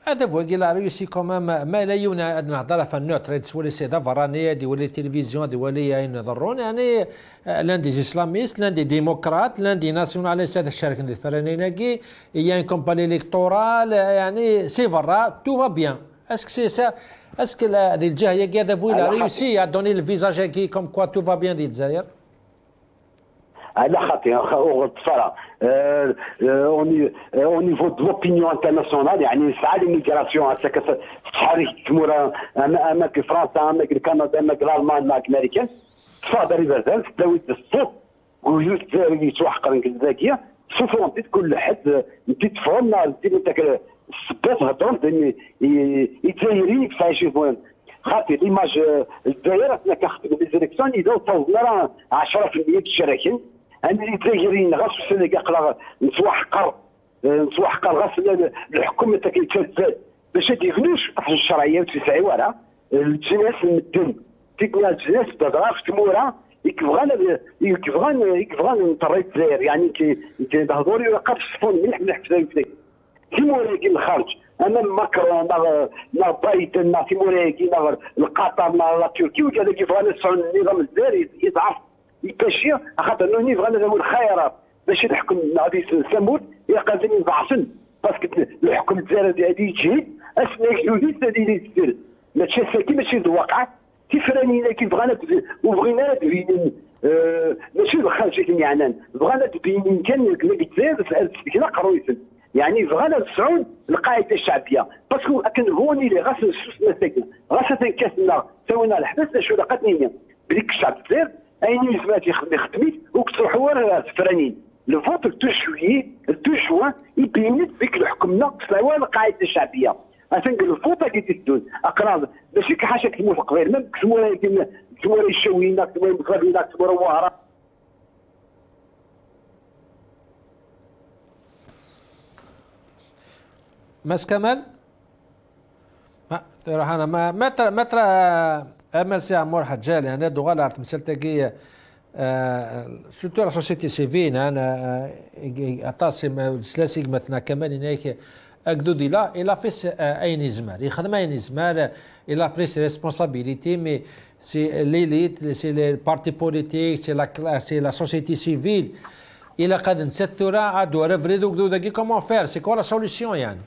هذا هو كي لا روسي كومام ما لا يونا نهضر في النوتر تولي سيدا فراني دي ولي تلفزيون دي ولي ينظرون يعني لان دي اسلاميست لان دي ديمقراط لان دي ناسيوناليست هذا الشارك دي فرانيناكي يا ان كومباني الكتورال يعني سي فرا تو فا بيان اسكو سي سا اسكو الجهه هي قاعده فوي لا روسي دوني الفيزاج كي كوم كوا تو فا بيان دي الجزائر على خاطر الصراحه او نيفو دو لوبينيون انترناسيونال يعني ساعه ليميغراسيون هكاك تحرك تمور اما فرنسا اما كندا اما الالمان اما الامريكان تفاضل ريفازال تداوي الصوت وجوج يتوحقر الذكيه شوفوا كل حد انت تفهمنا انت السبات هضروا الجزائريين كيف يشوفون خاطر ليماج الجزائر احنا كنخدموا لي زيليكسيون اذا وصلنا 10% الشراكين انا الجزائريين غاس السنغال نتوحقر غاس الحكومه كيتجدد باش ما يفنوش تحت الشرعيه وتسعي ورا الجناس المدن تيكنا الجناس بدراف تمورا يكفغان نطري الجزائر يعني كيهضروا لي وقف الصفون مليح في تيموراكي الخارج امام ماكرون لا بايدن لا تيموراكي لا القطر لا تركيا وكذا كيفغان يسعوا النظام الجزائري يضعف يباشي خاطر انه نيفغان هذا الخيرات باش يحكم غادي سموت يقدر يضعفن باسكو الحكم الجزائري هذه يجهد اسنا جديد هذه يصير ماشي ساكي ماشي الواقع كيفرانينا كيفغانا وبغينا ماشي الخارج كيعنان بغانا تبين كان الجزائر كنا قرويسن يعني بغانا نسعود القاعده الشعبيه باسكو كان هوني اللي غاس مساكن غاس تنكاسنا سوينا الحبس شو لقاتني بريك الشعب الجزائر اين يزمات يخدميت وكتروح حوار فرانين لو فوت دو جوان يبين فيك الحكمنا سوا القاعده الشعبيه اثنك الفوطه كي تدوز اقراض ماشي كحاجه كتموت قبيل ما كتمورا الشوينه كتمورا المغربينه كتمورا وهران ماس كمال تروح انا ما ترى امل سي عمور حجال يعني دوغال عرفت مسلتكي سورتو لا سوسيتي سيفيل انا اطاسم سلاسيك مثلا كمان هناك اكدودي لا الى فيس اين زمار يخدم اين زمار الى بريس ريسبونسابيلتي مي سي ليليت سي لي بارتي بوليتيك سي لا سوسيتي سيفيل الى قد نستورا عدو ريفريدو كدوداكي كومون فير سي كوا لا سوليسيون يعني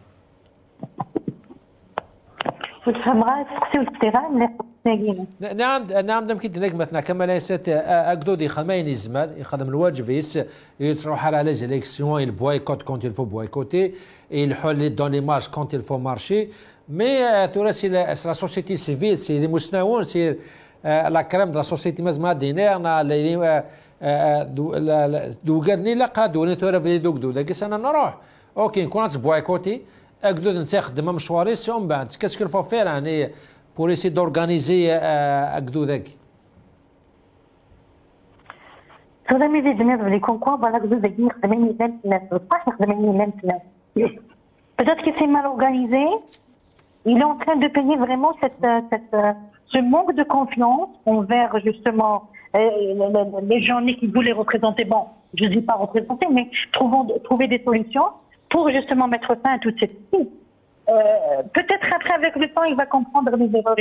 وتفهمها تسقسي وتستيران نعم دام كنت مثلا كما ليست اكدودي خمين زمان يخدم الواجب يروح على لي زيليكسيون البويكوت كونت يلفو بويكوتي الحل دون لي مارش كونت يلفو مارشي مي توراسي لا سوسيتي سيفيل سي لي مسناون سي لا كريم دو لا سوسيتي مازما دينيرنا دو قادني لا قادوني تورا في دوكدو داك انا نروح اوكي نكون بويكوتي اكدود نتخدم مشواري سون بعد كاش كيلفو فير يعني pour essayer d'organiser أكدودك. هذا ميزة جميل بليكون كوا بالك زوجي يخدمني لين الناس صح يخدمني لين الناس. Peut-être que c'est mal organisé. Il est en train de payer vraiment ce manque de confiance envers justement les gens qui voulaient représenter. Bon, je ne dis pas représenter, mais trouver des solutions pour justement mettre fin à toute cette crise. Peut-être après avec le temps il va comprendre les erreurs.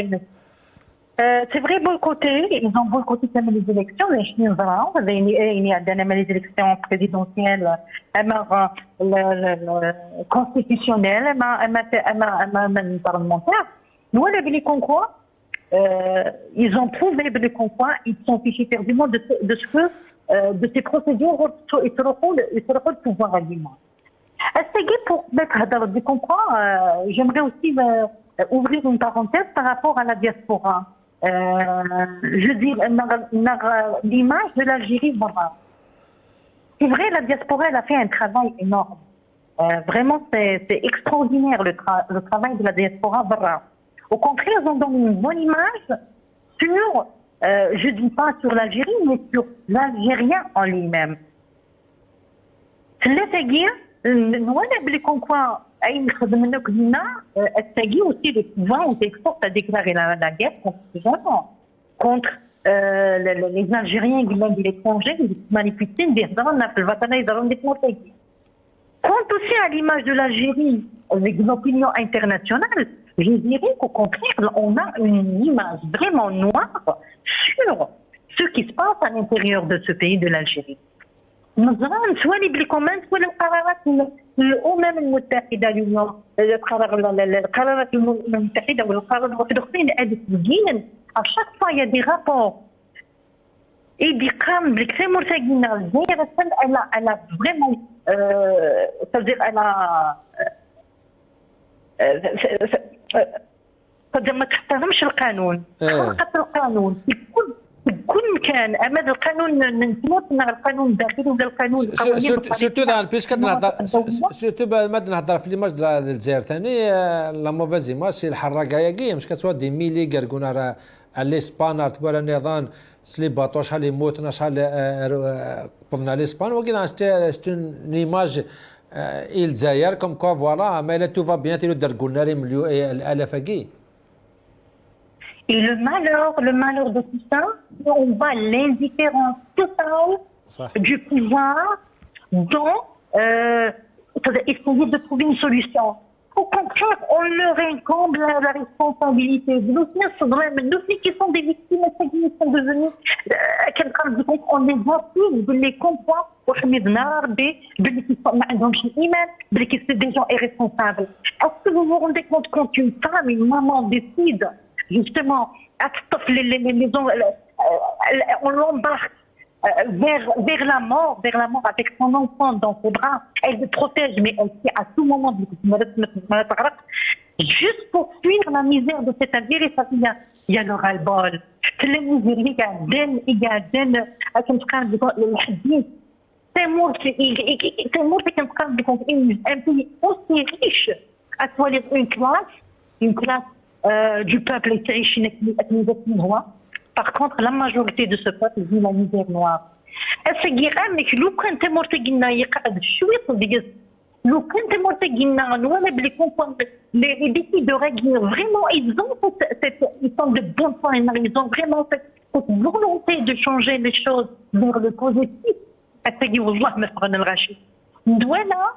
C'est vrai boycotter, ils ont boycotté même les élections, il y a les élections présidentielles, constitutionnelles, parlementaires. Nous, les Concours, ils ont prouvé les Concours, ils sont fichés perdument de ces procédures, ils se retrouvent pouvoir à l'image. Pour mettre des Concours, j'aimerais aussi ouvrir une parenthèse par rapport à la diaspora. Je dis l'image de l'Algérie. C'est vrai, la diaspora elle a fait un travail énorme. Vraiment, c'est extraordinaire le travail de la diaspora. Au contraire, ils ont donné une bonne image sur, je ne dis pas sur l'Algérie, mais sur l'Algérien en lui-même. C'est-à-dire, nous, les concours, aussi le pouvoir ont exporte à déclarer la guerre contre les Algériens qui viennent de l'étranger, qui manifestent des quant aussi à l'image de l'Algérie avec l'opinion internationale, je dirais qu'au contraire, on a une image vraiment noire sur ce qui se passe à l'intérieur de ce pays de l'Algérie. مثلا سواء اللي بالكومنت ولا القرارات الامم المتحده اليوم القرارات المتحده والقرارات الاخرين اللي تبين اشاك فوا يا دي رابور اي بيقام بالكثير مرتقين زي انا فريمون c'est-à-dire ما تحترمش القانون خلقت القانون كل مكان اما القانون نتموت القانون الداخلي ولا القانون سيرتو دان بيسك نهضر سيرتو ما نهضر في ليماج ديال الجزائر ثاني لا موفيز ايماج سي الحراقه ياكي مش كتوا دي ميلي كاركونا راه الاسبان تبارا نظام سلي باطو شحال يموتنا شحال قبضنا الاسبان وكاين ستون ايماج الجزائر كوم كوا فوالا ما لا تو فا بيان تيرو داركونا مليون الالاف كي. Et le malheur de tout ça, on voit l'indifférence totale du pouvoir dans essayer de trouver une solution. Au contraire, on leur incombe la responsabilité. Nous qui sont des victimes, qui sont devenus on les accuse de les comprendre. C'est des gens irresponsables. Est-ce que vous vous rendez compte quand une femme, une maman décide justement, on l'embarque vers la mort avec son enfant dans ses bras. Elle le protège, mais elle sait à tout moment juste pour fuir la misère de cette Algérie. Il y a le ras-le-bol. C'est un pays aussi riche à toiler une classe du peuple par contre la majorité de ce peuple vit la misère noire. لو كان تمرتقنا يقعد شويه صديق لو كان تمرتقنا ولا بلي كونفون les décideurs vraiment ils sont de bon point, ils ont vraiment cette volonté de changer les choses vers le positif. والله ما فقدنا الغاشي دولا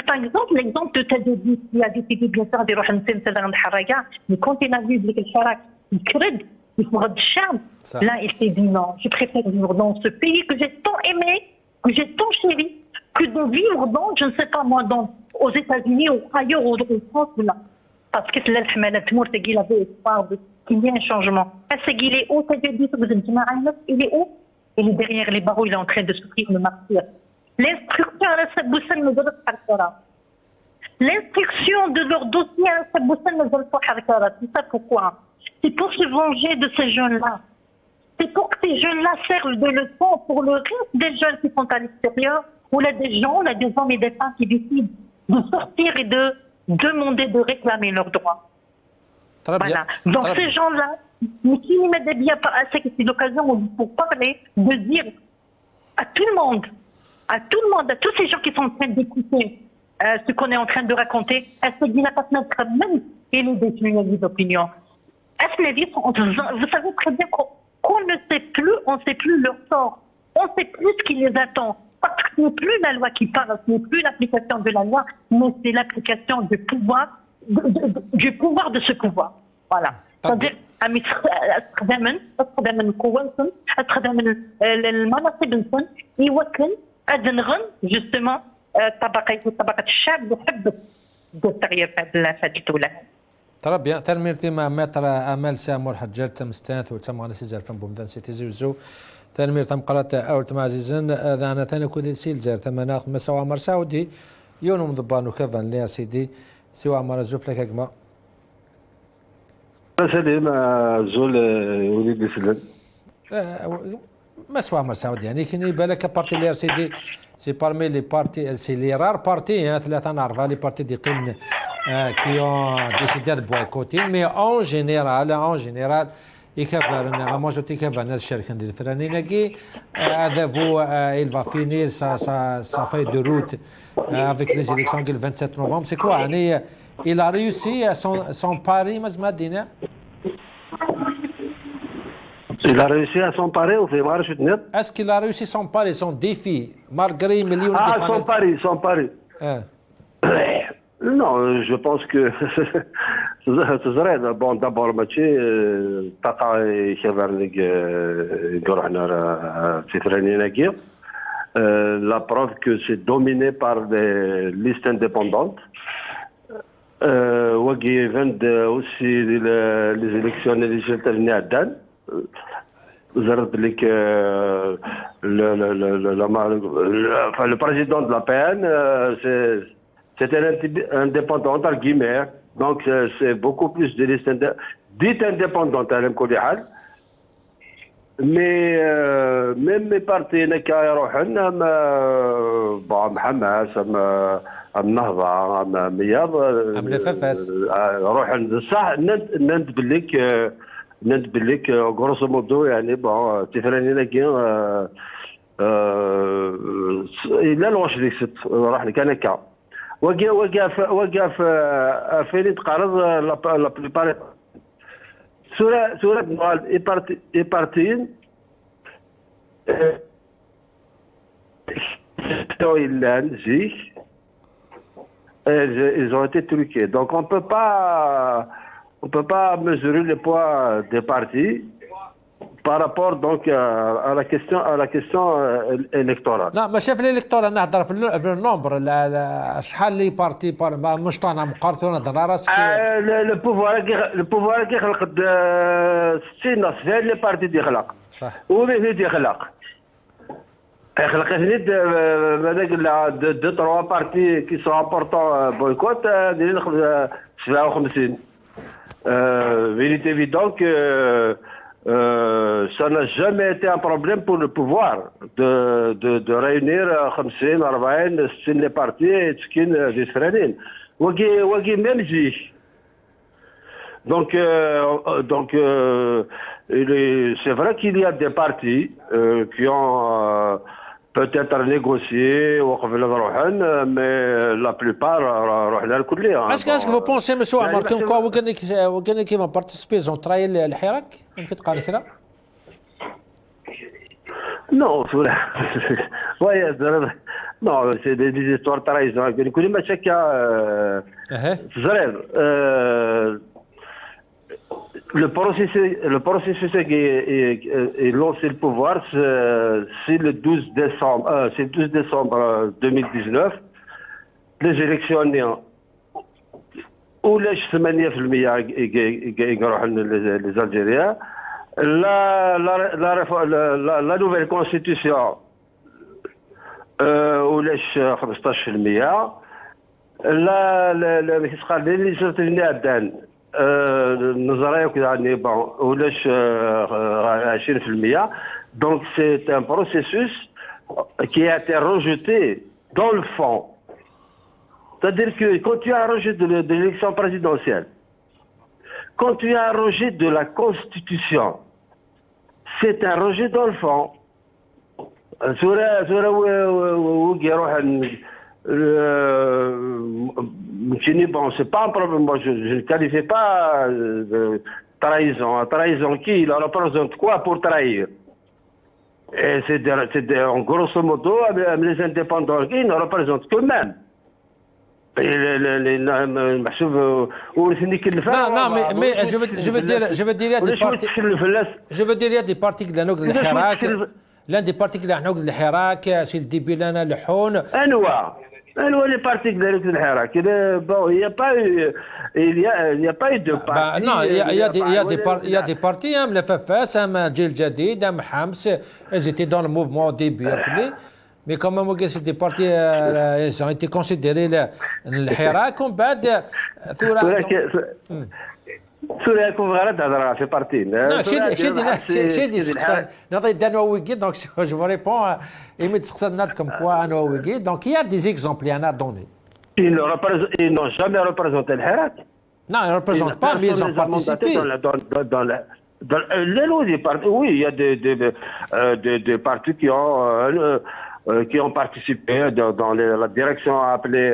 par exemple, l'exemple de Tadedi qui a décidé bien sûr de يروح نتمثل عند حراقة, mais quand il a vu que الحراك يكرد يفرض الشعب, là il s'est dit non, je préfère vivre dans ce pays que j'ai tant aimé, que j'ai tant chéri, que de vivre dans, je ne sais pas moi, aux États-Unis ou ailleurs, ou en France, là. Parce que là, il avait espoir qu'il y ait un changement. Est-ce qu'il est où, Tadedi, il est où? Il est derrière les barreaux, il est en train de souffrir le martyr. L'instruction de leur dossier c'est ça pourquoi. C'est pour se venger de ces jeunes-là. C'est pour que ces jeunes-là servent de leçon pour le reste des jeunes qui sont à l'extérieur, ou là des gens, là des hommes et des femmes qui décident de sortir et de demander, de réclamer leurs droits. Voilà. Donc ces gens-là, qui n'y mettent bien pas assez, c'est l'occasion pour parler, de dire à tout le monde, à tous ces gens qui sont en train d'écouter ce qu'on est en train de raconter, est-ce qu'il n'a pas de mettre même et les détenus d'opinion. Est-ce que les vies sont, vous savez très bien qu'on ne sait plus leur sort, on ne sait plus ce qui les attend. Parce que ce n'est plus la loi qui parle, ce n'est plus l'application de la loi, mais c'est l'application du pouvoir de ce pouvoir. Voilà. C'est-à-dire عم استخدام قوتهم استخدام المناصب نسون يوكل أدنغن جوستومون طبقة الشعب وحب التغيير في هذه الدولة. ترى بيان ترميرتي ما متر امال سامور حجال تم ستانت وتم على سيزر فم بومدان سيتي زوزو ترمير تم قرات اول تمازيزن ذانا ثاني كودي سيل زر تم ناخ مسوا مر سعودي يونم ضبانو كفن لي سيدي سوا مر زوف لك اجمع سليم زول وليد يسلم مسوا مر سعودي يعني كي بالك بارتي لي سيدي سي بارمي لي بارتي سي لي رار بارتي ثلاثه نعرفها لي بارتي دي قيم qui ont décidé de boycotter, mais en général, la majorité qui va venir chercher des Franenagi, il va finir sa feuille de route avec les élections du 27 novembre. C'est quoi? Il a réussi son pari, Mazmadina? Il a réussi à s'emparer au février chutnet. Est-ce qu'il a réussi son pari, son défi, malgré millions de défis? Son pari. Non, je pense que ce serait bon d'abord match تقع كفرنيك يروحنا في la preuve que c'est dominé par des listes indépendantes وقي فند aussi les élections législatives عدان زرد لك le président de la PN c'est un indépendant, entre guillemets, donc c'est beaucoup plus de listes dites indépendantes à l'Mkolihal. Mais même les partis qui يروحون حماس النهضة مياض يروحون صح نند بليك غروسو مودو يعني بون تفرانينا كي إلا الوش ديك راح لك أنا كا وقف فيني تقارض لا بليبار سورة نوال اي بارتيين ils ont été truqués. Donc on peut pas mesurer le poids des partis par rapport donc à la question électorale. لا ما شاف الالكتورال نهضر في النومبر شحال لي بارتي مش طانا مقارنه درارس لو بوفوار كي خلق 60 نص في لي بارتي دي خلق صح ومين دي خلق هنيد هذاك دو تروا بارتي كي سو امبورطون بويكوت ديال 57 vérité évident que ça n'a jamais été un problème pour le pouvoir de réunir 50 40 60 les partis تسكين des Franines وقي même جي donc c'est vrai qu'il y a des partis qui ont peut-être négocié mais la plupart روحنا الكلية. Est-ce que vous pensez monsieur عمر كون كي vont participer ils ont trahi الحراك يمكن تقال كذا؟ Non, non, c'est des histoires de trahison. كل ما شكا le processus qui est lancé le pouvoir, c'est le 12 décembre 2019. Les élections, où les 8% les Algériens, la nouvelle constitution, où les 15%, les législatives نظريه يعني bon ولاش 20%. Donc c'est un processus qui a été rejeté dans le fond. C'est-à-dire que quand tu as un rejet de l'élection présidentielle, quand tu as un rejet de la Constitution, c'est un rejet dans le fond. Bon, c'est pas un problème. Moi, je ne qualifie pas de trahison. Trahison qui? Il représente quoi pour trahir? Et c'est en grosso modo, les indépendants qui ne représentent qu'eux-mêmes. محسوب ورثني كلفه. Non, mais je veux dire, il y a des partis qui لنقد الحراك، l'un des partis qui لنقد الحراك سي الديبي لنا لحون. انواع les partis qui لنقد الحراك. Bon, il n'y a pas eu de parti. Non, il y a des partis, le FFS, الجيل الجديد، حمص، ils étaient dans le mouvement au début. Mais quand même, c'est des partis, ils ont été considérés الحراك ومن بعد سوريا كوفغارة تهضر في بارتي. شي نعطي دانو ويكي دونك جو ريبون ايميت تسقسنا كم كوا انا ويكي دونك يا دي زيكزامبل انا دوني. Ils n'ont jamais représenté le Hirak. Non, ils ne représentent pas, mais ils ont participé. Oui, il y a des partis qui ont participé dans la direction appelée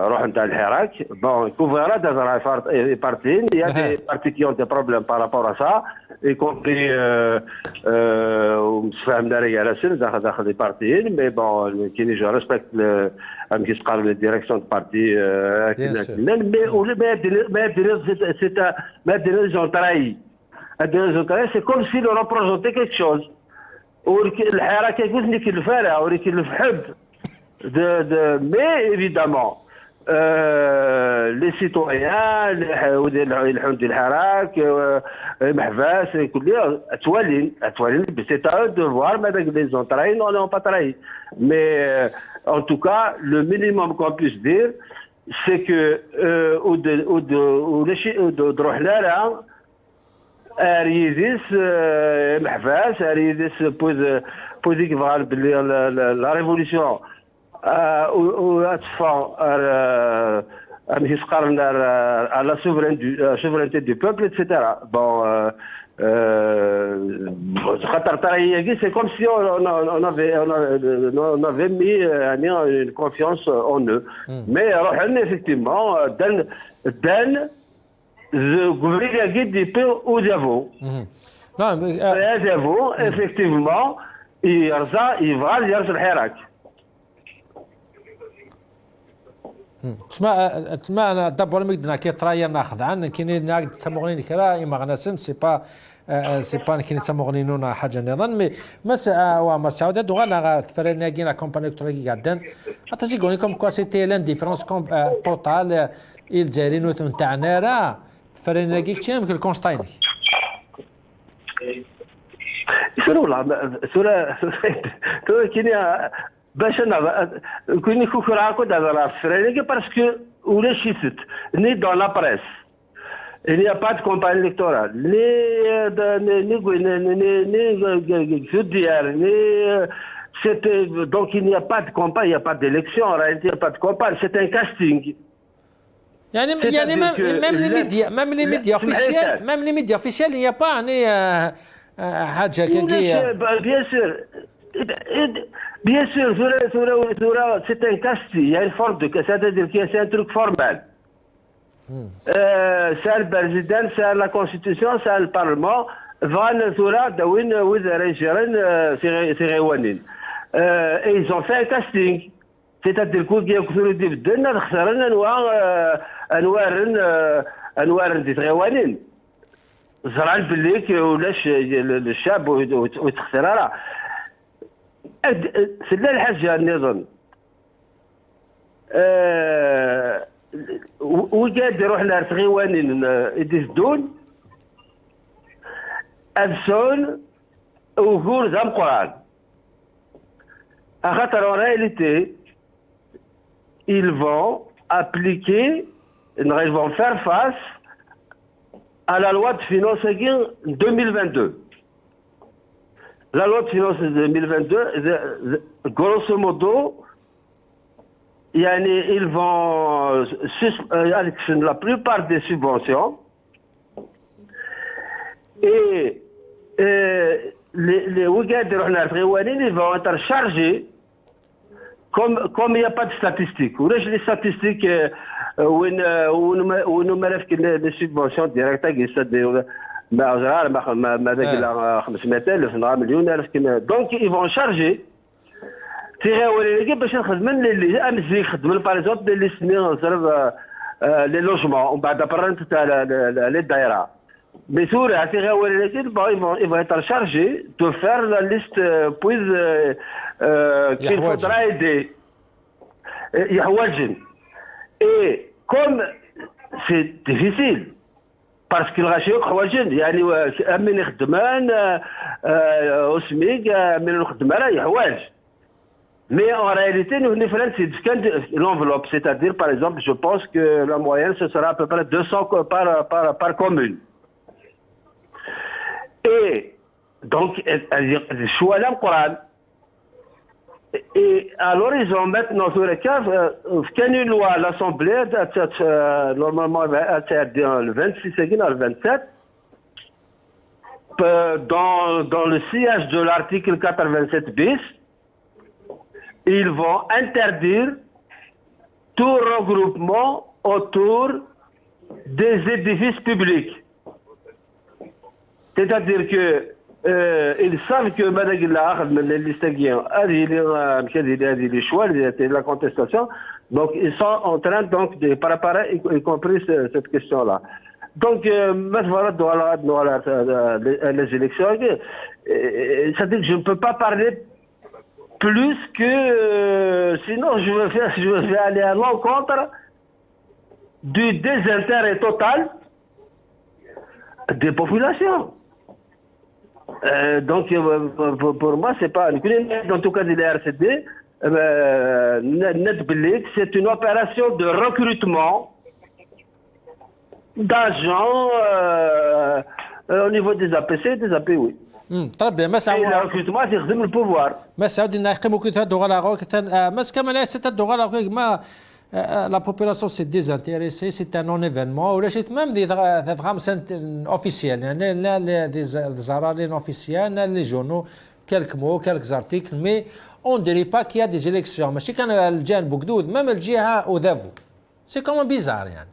روح نتاع الحراك. بون كوفيرا دازرا بارتين. Il y a des partis qui ont des problèmes par rapport à ça, y compris ومتفاهمنا راه على سن داخل دي بارتيين. مي بون كاين جو ريسبكت كي تقارن لي ديريكسيون دو بارتي ما ديريجون تراي. الديريجون تراي سي كوم سي لو ريبريزونتي كيك شوز. والحراك يقول لك الفارع ولكن الحب mais évidemment les citoyens الحوند الحراك محفاس كل توالين c'est à eux de voir ماذا les ont trahi non n'ont pas trahi. Mais en tout cas le minimum qu'on puisse dire c'est que تروح لها أريدس محفاس أريدس بوزيك فغال بلي لا ريفوليسيون وأتفا ماشي تقارن على souveraineté du peuple etc. Bon خاطر ترى c'est comme si on avait mis une confiance en eux. Mais روحنا effectivement dan the gouvernement guide des pays où d'avant. Non, mais effectivement, il va يرجع الحراك. تسمع انا دابا مقدنا كيطرايا ناخذ عن كاينين ناقد تسمغنين كرا اما غنسن سي با كاين تسمغنينونا حاجه نظن مي مسا وما سعوده دوغا تفرنا كاين كومباني الكترونيكي قادن حتى تيقول لكم كوا سيتي لان ديفرونس توتال الجزائريين تاعنا راه فرنا كيك يمكن الكونستايني سورة كاين باش انا كاين كوكراكو دابا فرنا باسكو ولا شيت ني دون لا بريس. Il n'y a pas de campagne électorale, ni judiciaire, donc il n'y a pas de campagne, il n'y a pas d'élection, en réalité il n'y a pas de campagne, c'est un casting. يعني même les médias officiels, il n'y a pas حاجة كي bien sûr, c'est un casting, il y a une forme de c'est-à-dire que c'est un truc formel. C'est le président, c'est la constitution, c'est le parlement. Van Zoura, Dawin, Wizarejeren, Sirewani. Et ils ont fait un casting. C'est-à-dire qu'il y a eu des dividendes, Anouar, des Sirewani. Zral Belik, ou le Chab, ou Tsara. C'est là le Hajjan, Nizon. وقاعد يروح لارتغيوانين يدزدون أبسون وقول ذا القرآن خاطر en réalité ils vont appliquer ils vont faire face à la loi de finances 2022. La loi de finances 2022 grosso modo ils vont la plupart des subventions et les ils vont être chargés comme il n'y a pas de statistiques. Ou les statistiques où nous mettons les subventions directes donc ils vont charger تيغاولي باش نخدم اللي امزي خدم باغ اكزومبل اللي سنين نصرف لي لوجمون ومن بعد برنت تاع لي دايره مي سوريا تيغاولي il va être chargé de faire la liste puis qu'il faudra aider يحوجن et comme c'est difficile parce qu'il غاشي يحوجن يعني من يخدمان اسميك من الخدمه يحواج. Mais en réalité, nous avons fait l'enveloppe, c'est-à-dire, par exemple, je pense que la moyenne, ce sera à peu près 200 par commune. Et donc, le choix là, et alors, ils ont maintenant, sur le cas, une loi à l'Assemblée, normalement, le 26 et le 27, dans le sillage de l'article 87 bis, ils vont interdire tout regroupement autour des édifices publics. C'est-à-dire que ils savent que les choix, la contestation, donc ils sont en train donc de préparer, y compris cette question-là. Donc, les élections, c'est-à-dire que je ne peux pas parler plus que sinon je vais aller à l'encontre du désintérêt total des populations. Donc pour moi c'est pas en tout cas de la RCD c'est une opération de recrutement d'agents au niveau des APC et des API. طيب الريكروتمون تخدم البوفوار ما سعودي نحكموا كي تهدوا غلا غوك مس كما لا تهدوا غلا غوك ما لا بوبولاسيون سي ديزانتيريسي سي ان اون ايفينمون ولا شي تمام دي خمسه اوفيسيال يعني لا دي زرارين اوفيسيال لا لي جورنو كالك مو كالك زارتيكل مي اون ديري با كي دي زيليكسيون ماشي كان الجانب قدود مام الجهه اوذافو سي كومون بيزار يعني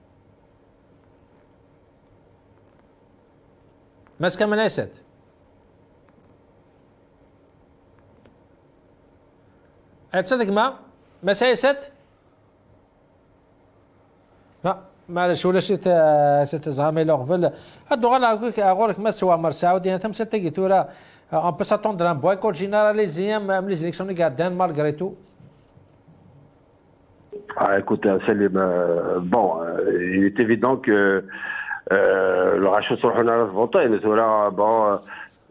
مس كما لا تصدق ما سيست لا معلش ولا شي تزعمي لوغفل هادو غالك ما سوا مر سعودي انت مسلتي تورا اون بو ساتوندر ان بويكوت جينيراليزي من لي زيليكسيون قاعدين مالغري تو. Écoute, Salim, bon, il est évident que le rachat sur le vote, il est là, bon.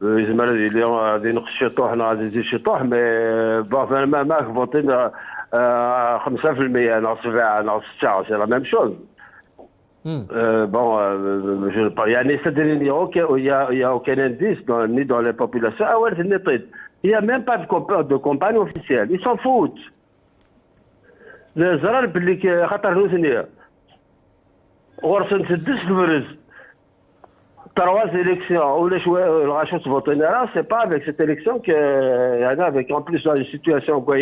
يزمر اللي غادي نخشطوا حنا غادي نزيد شطوح مي بون ما فوتينا 5% ناقص 7 ناقص 9 سي لا ميم شوز بون يعني c'est-à-dire il y a aucun indice ni dans les populations اول في النطيد il y a même pas de campagne officielle ils s'en foutent الزرار باللي خاطر نوثنيه غرس نسدس البرز trois élections ou les rachats votent c'est pas avec cette élection que avec en plus une situation quoi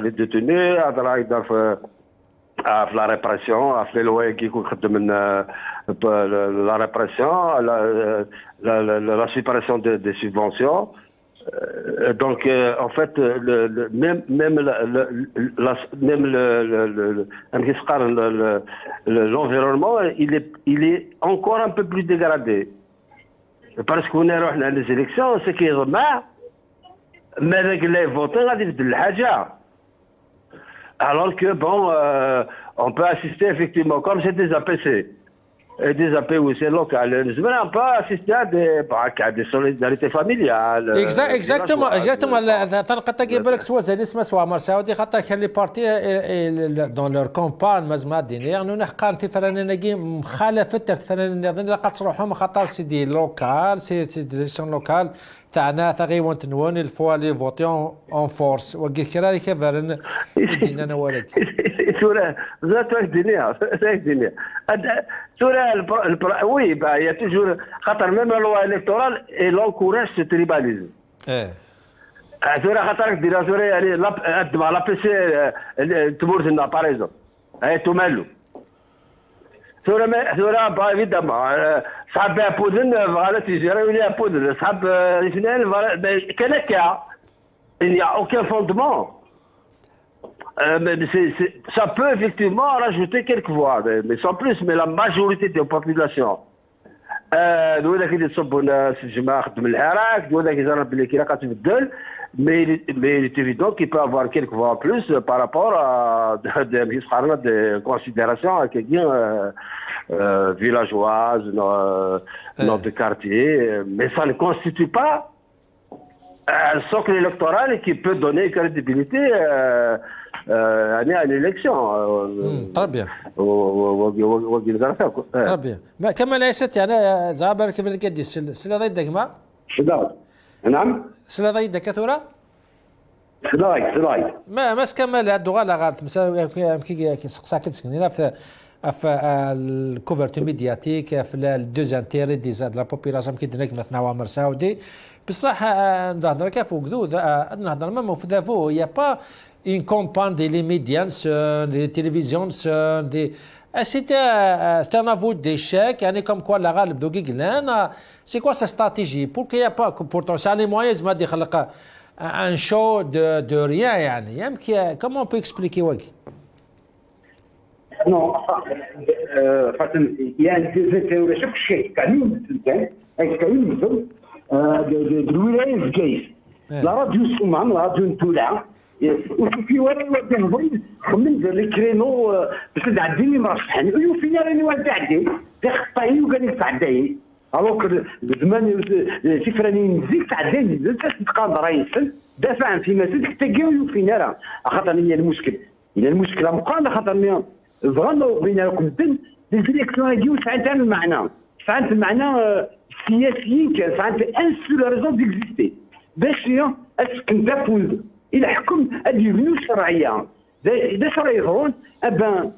les détenus la répression les lois qui خدم la répression la suppression des subventions. Donc en fait même l'environnement il est encore un peu plus dégradé parce qu'on est رحنا les élections c'est qu'il ما داك اللي فوتي غادي يبدل الحاجه alors que bon on peut assister effectivement comme c'est des APC et des API aussi locales. Nous n'avons pas assisté à des solidarités familiales. Exactement. طلقت قبلك سوا زي اسمه سوا مر سعودي خاطر كان لي بارتي دون لور كومبان مازما دينيير نو نحقان تفرن نجي مخالفه تفرن نظن لا قتصروحهم خاطر سي دي لوكال سي ديسيون لوكال تاعنا تغيون تنون الفوا لي فوتيون اون فورس وقيل كرا كيفرن دينا انا ولد سورة ذات الدنيا سورة oui bah il y a toujours خاطر même la loi électorale elle encourage ce tribalisme. سورة خاطر دير سورة يعني لا بيسي تمورتنا par exemple هي تمالو سورة با évidemment صحاب بودن فوالا تيجيري ولا بودن صحاب اثنين كان هكا il n'y a aucun fondement. Mais ça peut effectivement rajouter quelques voix, mais sans plus. Mais la majorité de la population, هذاك اللي تصبوا الناس الجماعه خدم الحراك، هذاك يجرب بلي كي راك تبدل، mais il est évident qu'il peut avoir quelques voix en plus par rapport à des considérations à quelqu'un villageoise, notre quartier, mais ça ne constitue pas un socle électoral qui peut donner crédibilité à l'élection. Très bien. Très bien. كما ليست يعني زعما كيف اللي كدير سلا ضيدك ما؟ نعم. سلا ضيدك كثورة؟ سلايد. ما كمل هادو غالا غالت مسا كي سقساك تسكنينا في الكوفرتو ميدياتيك في الدوز انتيري دي زاد لا بوبيلاسيون كي درك مثلا عمر سعودي بصح نهضر كيف وكذو نهضر ما في دافو يا با une campagne des médias, des télévisions, c'est un aveu d'échec, comme quoi la Galbe de Guiglen, c'est quoi sa stratégie? Pourquoi il n'y a pas, pourtant, ça les moyens, il m'a dit un show de rien, comment on peut expliquer Non, il y a des théories, chaque chèque, de l'Ouest Gaze. La radio Souman, la radio Ntoula, وفي وانا نودي نظن خمن لي كرينو باش تعديني مرشحين وفينا راني والد عدي خطاي وقال لي تعدي الوغ زمان سفراني نزيد تعديني لازم تقاد رئيسا دافع عن فيما زدت تلقاو فينا راه خاطر هي المشكل الى المشكله مقاله خاطر فغانا بينكم الدن الديريكسيون يجيو ساعات المعنى ساعات المعنى السياسيين كان ساعات ان سول ريزون ديكزيستي باش اسكن تفوز الى حكم هاد يبنوا الشرعيه اذا شرعيه يظهرون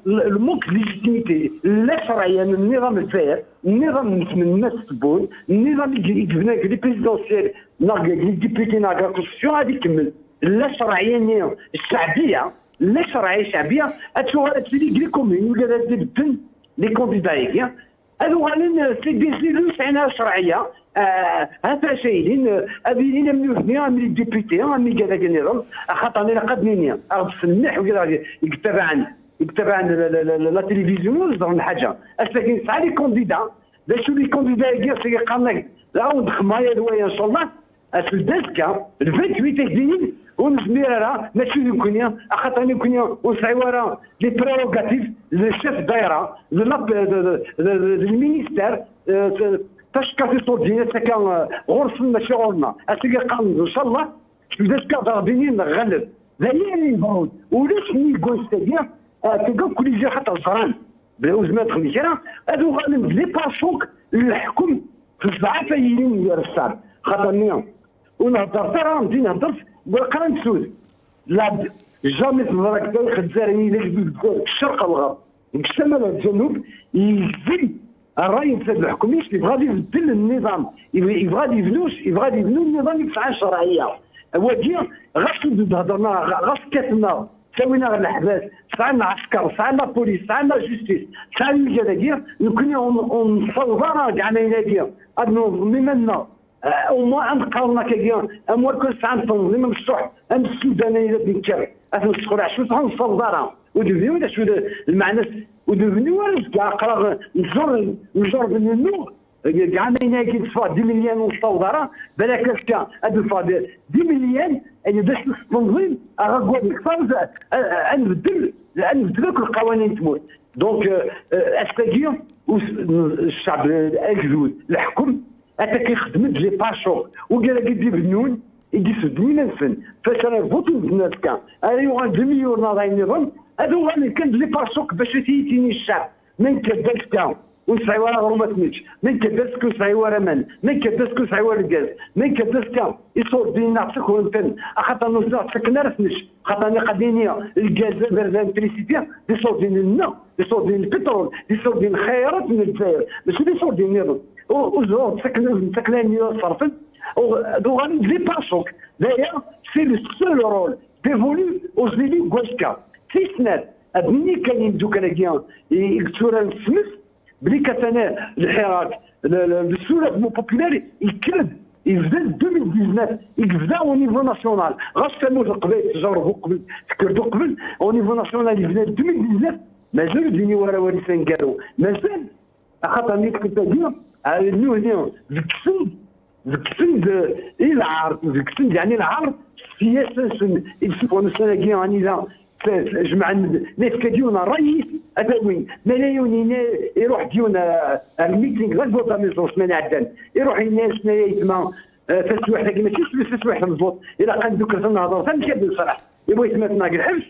الموك ليجيتيميتي لا شرعيه من النظام الفائر النظام من الناس تبون النظام اللي يتبنى لي بريزيدونسيال لي ديبيتي ناغا كونستيسيون غادي يكمل لا شرعيه الشعبيه لا شرعيه الشعبيه اتشوف لي كومين ولا غادي تبدل لي كونديدا هذو غالين سي دي زيلوس عنا شرعيه هذا شايلين ابيين من اثنين من الديبيتي من كذا النظام خاطر انا قدني اغف النح وكذا يتبع لا تلفزيون ولا حاجه لكن ساعه لي كونديدا باش لي كونديدا يجي قالك لا ودخمايا دوايا ان شاء الله الدسكا ال 28 تجديد ونسمير راه ماشي يمكن خاطر يمكن وسعي ورا لي بريروغاتيف للشيف دايره للمينيستير تشكى في صوتي كان غرف ماشي غورنا اسيقى قال ان شاء الله دسكا ضاربيني نغلب ذا اللي يبغون ولاش نيغوز تاعي تلقى كل شيء حتى الصران بالوزمات خميسه هذو غالب لي باشوك الحكم في الساعه فايلين الرسال خاطر ونهضر ترى نجي نهضر بالقرن السود لا جامي تبارك الله خزارني الشرق الغرب الشمال الجنوب يزيد الراي تاع الحكوميش يبغى يبدل النظام يبغى يبنوا النظام يسعى الشرعيه واجي غاش هضرنا غاش كاتنا سوينا غير الحباس سعنا عسكر سعنا بوليس سعنا جوستيس سعنا كذا يمكن نصور كاع ينادي انه منا وما انقرنا كيان اموال كل ساعه تنظيم مفتوح ام السودانيه اللي بنكر اتنشكر شو صحن صدارة ودبني ولا شو المعنى ودبني ولا قرار نجر بالنور كاع ما يناكي تفا 10 مليون وصدارة بالك كا ادفع 10 مليون يعني باش التنظيم اغاكو نكفر نبدل لك القوانين تموت دونك استاجير الشعب الاجود الحكم أتاكي خدمت لي باشور وقال لك يدي بنون يدي سدني نفن فاش انا فوتو الناس كان ايوا 2 مليون ناضي نظام هذو اللي كان لي باشور باش تيتيني الشعب من كداس كان ونسعي ورا غرومه تميتش من كداس كنسعي ورا من كداس كنسعي ورا الغاز من كداس كان يصور بينا عطيك ونتن خاطر نوصل سكننا رفنش خاطر انا قاديني الغاز الالكتريسيتي يصور بين الماء يصور بين البترول يصور بين الخيرات من الجزائر ماشي يصور بين النظام وزور سكناني صرفت وغادي لي باشوك d'ailleurs c'est le seul rôle dévolu aux élus Gouaska si سنات ابني كاين دوك كناكيان يكثر السمس بلي كتنا الحراك السورة بوبولاري يكلب يبدا 2019 يبدا او نيفو ناسيونال غاسمو قبل تجربوا قبل تكردوا قبل او نيفو ناسيونال يبدا 2019 مازال الدنيا ورا وريسان قالوا مازال خاطر ملي كنت ندير اليوم ذكسند العرض ذكسند يعني العرض سياسه يشوفوا السنه يعني لا جمع ناس كديونا الرئيس اتاوين ملايين يروح ديونا الميتينغ غير بوطا ميزوس من عدن يروح الناس يتما تسويح لكن ماشي تسويح الفوت الى قال دوك النهضر فمشى بصراحه يبغى يتمثل الحبس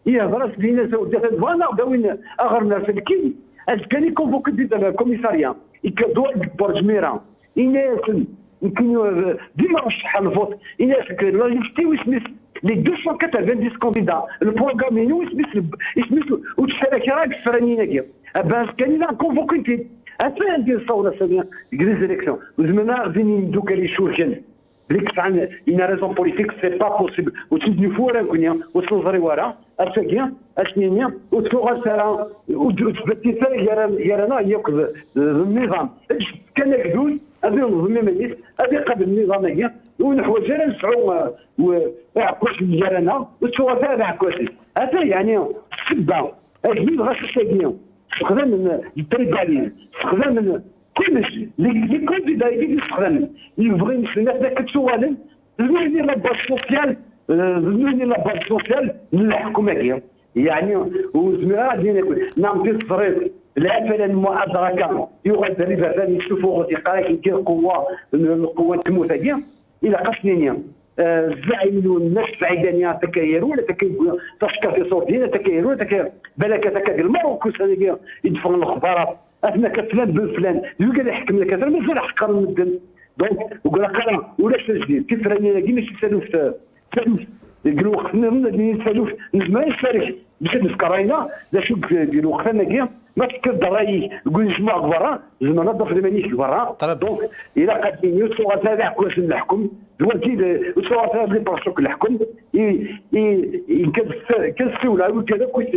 هي فينا دات فوالا وين اغرنا في الكي كان كونفوكي ديال الكوميساريا يكدوا برج ميران الناس يمكن ديما رشح الفوت الناس لا ليستي وسميث les 290 candidats, le programme est nous, ou tu fais la carrière, tu fais la ligne. Ben, ce qu'il a convoqué, à faire un peu ça, on a fait bien, les élections. Vous maintenant, venez nous qu'elle est chourgène. Une raison politique, c'est pas possible. Ou tu nous fous un cognac, ou tu nous arriveras, à ce gain, à ce gain, ou tu auras ça, ou tu peux faire, il y a un an, il y a le nizam. كان يقول هذه النظام ماليس هذه قبل النظام هي ونحو جيران نسعوا وعكوش جيرانا والتوافع بعكوشي هذا يعني سبه اجمل غاش الشاقيه استخدام من التريبالين استخدام من كلش لي كونديدا يستخدم يبغي الناس ذاك السؤال زميلي لاباس سوسيال زميلي لاباس سوسيال من الحكومه هي يعني وزميلها ديال نعم في الصريف العفل المؤدركه يغادر الباب يشوفوا غادي يدير القوه تموت هي الى قسنينيا الزعيم والناس بعيدانيا تكايروا ولا تكايروا تشكى في صوتين تكايروا بالك تكاد المروكو سنه يدفعوا الاخبارات احنا كفلان بفلان يقول يحكم لك هذا مازال حقر المدن دونك وقال لك ولا تجديد كيف راني كي ماشي سالوف يقولوا وقتنا من سالوف ما يشارك باش نذكرينا لا شوف يقولوا وقتنا كي ما تفكر دراي يقول نجمع برا زعما نظف المانيش برا دونك الى قادين يوصلوا تابع كواش نحكم دلوقتي يوصلوا تابع لي بارسوك الحكم كنسولها وكذا كنت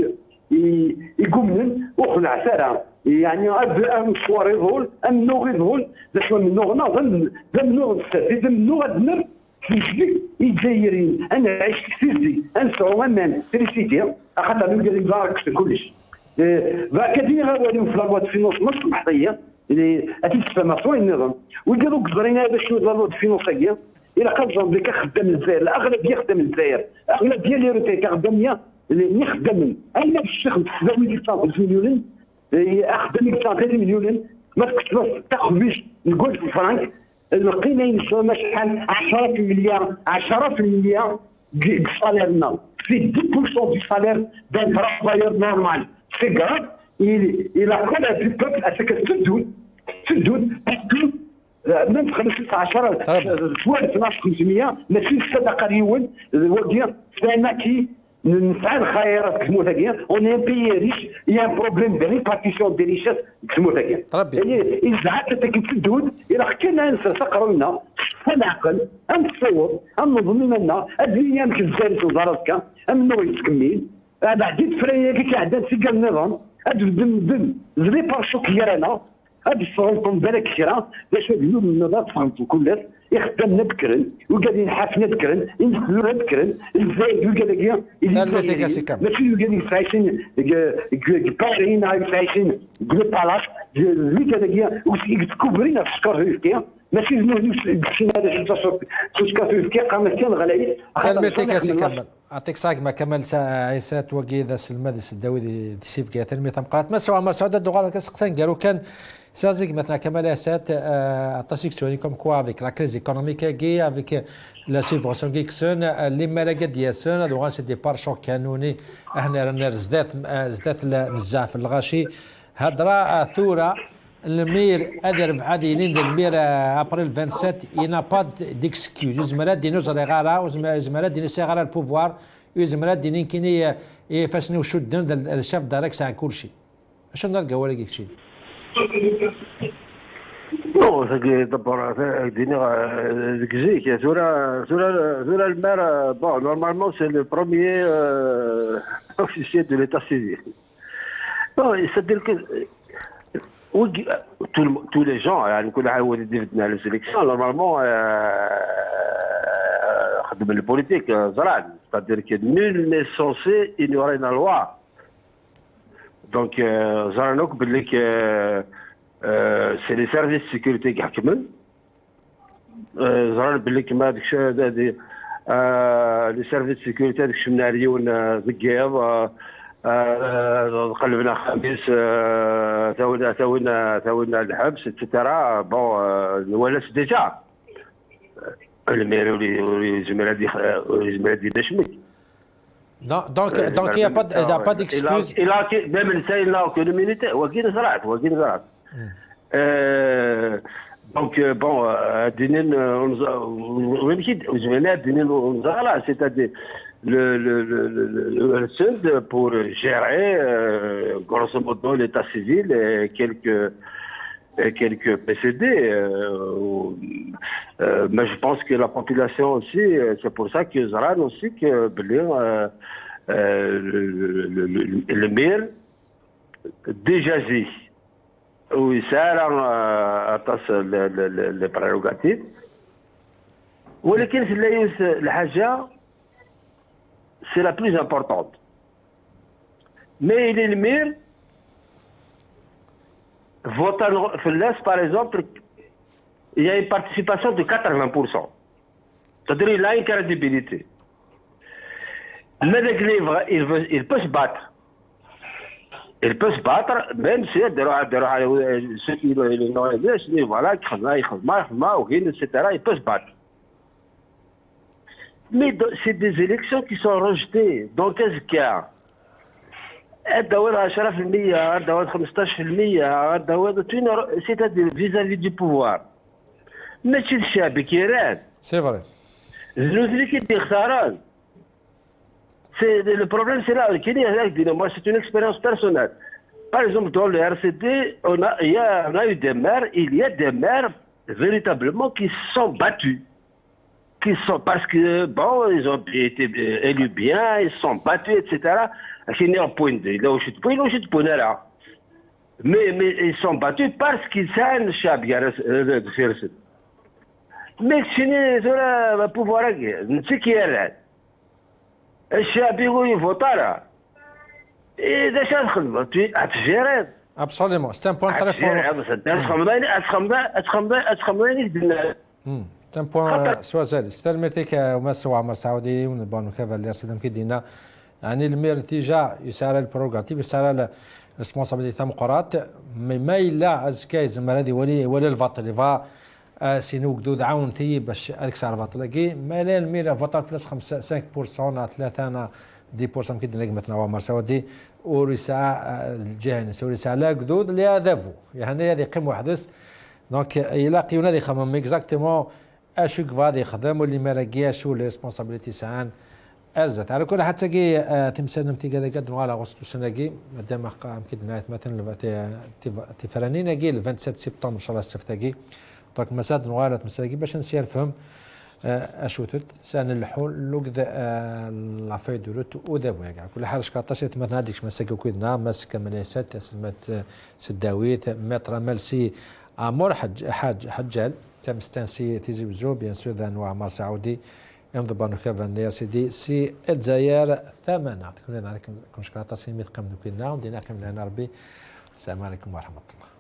يقوم وخلع ساره يعني ام صواري ظهور ام نوغي ظهور باش من نوغنا ظن نوغ السفيد من نوغ الدمر في الجزائريين انا عشت سيدي انسعوا امان فيليسيتي خاطر نلقى لي بارك كلش كاين غير في لا فينونس مش محطيه اللي تفهم النظام ويديروا قدرينا باش لا فينونس هي الى قال جنبك خدام الجزائر الاغلب يخدم الجزائر اغلب ديال لي روتي خداميه اللي يخدم اين باش تاخذ 7 مليون اخدم 30 مليون ما تاخذ باش نقول في الفرنك لقينا ينسوا شحال 10% ديال صاليرنا في 10% du salaire d'un travailleur normal. C'est grave. Il a collé du peuple à ce que تسدود باسكو من 15 شويه 12 ماشي الصدقه اليوم ودير فانا كي نفعل خيرات كسمو ثانيه اون ان بي ريش يا بروبليم دي ريبارتيسيون دي ريشات كسمو ثانيه يعني ازعاج تكتدود الى كنا نسقروا لنا العقل ام التصور ام نظم لنا الدنيا مش الجالس وزارتك ام نو يتكمل بعدين فريه كي عندنا سيجا النظام دم زلي بارشوك يرانا هاد الصغير بالك كثيره باش يقولوا النظام فهمتوا كلش يخدمنا بكرن وقاعدين حافنا بكرن ينزلونا بكرن الزايد وقال لك ماشي وقاعدين عايشين بارين عايشين بالاش اللي قال لك تكوبرينا في السكر كيا ماشي مشينا هذا السكر كيا قام كان غلايب كمل اعطيك صاك ما كمل عيسات وكيذا سلمادس الداوي سيف كيا تلمي تمقات ما سوا ما سعود الدغال كسقسان قالوا كان سازيك مثلا كمال عيسات عطاسيك سوني كوم كوا افيك لا كريز ايكونوميك كي افيك لا سيفونسيون كيكسون اللي مالا قد ياسون دوغا سي دي بارشون كانوني احنا رانا زدات بزاف الغاشي هضره ثوره المير ادر عاديين المير ابريل 27 ينا با ديكسكيوز زمرات دي نوزر غارا زمرات دي نسيغارا البوفوار زمرات دي نكيني فاسني وشدن الشاف دارك ساعه كلشي اش نلقى ولا كيكشي نو ساكي دبر ديني زيك زورا المار بون نورمالمون سي لو بروميير اوفيسيال دو ليتا سيفيل بون يسدير tous les gens, يعني كل واحد هو يدير على السيليكسيون نورمالمون خدم البوليتيك زرع c'est-à-dire que nul n'est censé ignorer la loi. Donc زرعنوك باللي سي لي سيرفيس سيكوريتي كيحكمن زرعنا باللي كما داكشي هذه لي سيرفيس سيكوريتي داكشي من عريون ذكياب قلبنا خميس ثاوينا الحبس اتسيتيرا بون ولا ديجا المير ولي زمرادي نشمك Donc, il n'y a pas d'excuse. Même il n'a aucune immunité. Donc, bon, c'est-à-dire le SUD pour gérer, grosso modo, l'état civil et quelques PCD. Mais je pense que la population aussi, c'est pour ça que Zran aussi, que le maire déjà dit où il sert à les prérogatives. ولكن في الحاجة c'est la plus importante. Mais il est le maire votant Felles, par exemple, il y a une participation de 80%. C'est-à-dire qu'il a une crédibilité. Mais il peut se battre. Il peut se battre, même si ceux qui l'ont aidé, voilà, etc., il peut se battre. Mais c'est des élections qui sont rejetées. Dans 15 cas, c'est-à-dire vis-à-vis du pouvoir. Mais c'est le chab qui est. C'est vrai. Le problème, c'est là. Moi, c'est une expérience personnelle. Par exemple, dans le RCD, on a eu des maires, il y a des maires véritablement qui se sont battus. Parce que, bon, ils ont été élus bien, ils se sont battus, etc. Mais ils sont battus parce qu'ils savent le mais c'est le pouvoir, c'est qui est là. الشعب يفوت راه اذا شاد خدمه تجيري Absolument, c'est un point très fort. C'est un point سؤال استلمتك ومسوا عمر سعودي ونبانو كيف اللي صدم كيدينا يعني المير اتجاه يسار البروغراتيف يسار الريسبونسابيلتي تاع مقرات ما الا ازكاي زمرادي ولا الفاط اللي فا سينو قدود عاون تي باش هذيك الساعه الفاط لاكي ما لا المير فاطر فلاس 5% 3 10% كيدير مثلا عمر سعودي ورساء الجهه نسوي رساء لا قدود اللي هدفو يعني هذه قيم وحدث دونك يلاقي ونادي خمم اكزاكتومون اشو غادي يخدم واللي ما لاقياش لي ريسبونسابيلتي ساعان ارزت على كل حتى كي تمثال نمتي كذا قد على غسطو سناكي مادام يمكن نهايه مثلا تفرانينا كي 27 سبتمبر ان شاء الله السفتاكي دونك مساد نغالة مساكي باش نسير فهم اشو تت سان الحول لوك لافاي دو روت او دافو كاع كل حاجه شكاطاسيت مثلا هذيك مساكي كويدنا ماسك مليسات سمات سداويت متر ملسي امور حجال تم ستانسي تيزي بزو بيان سور انواع مار سعودي يمضي بانو كافان يا سيدي سي الجزائر ثمانه تكون عليكم شكاطاسي ميت قم دوكينا ودينا كم لنا ربي السلام عليكم ورحمه الله.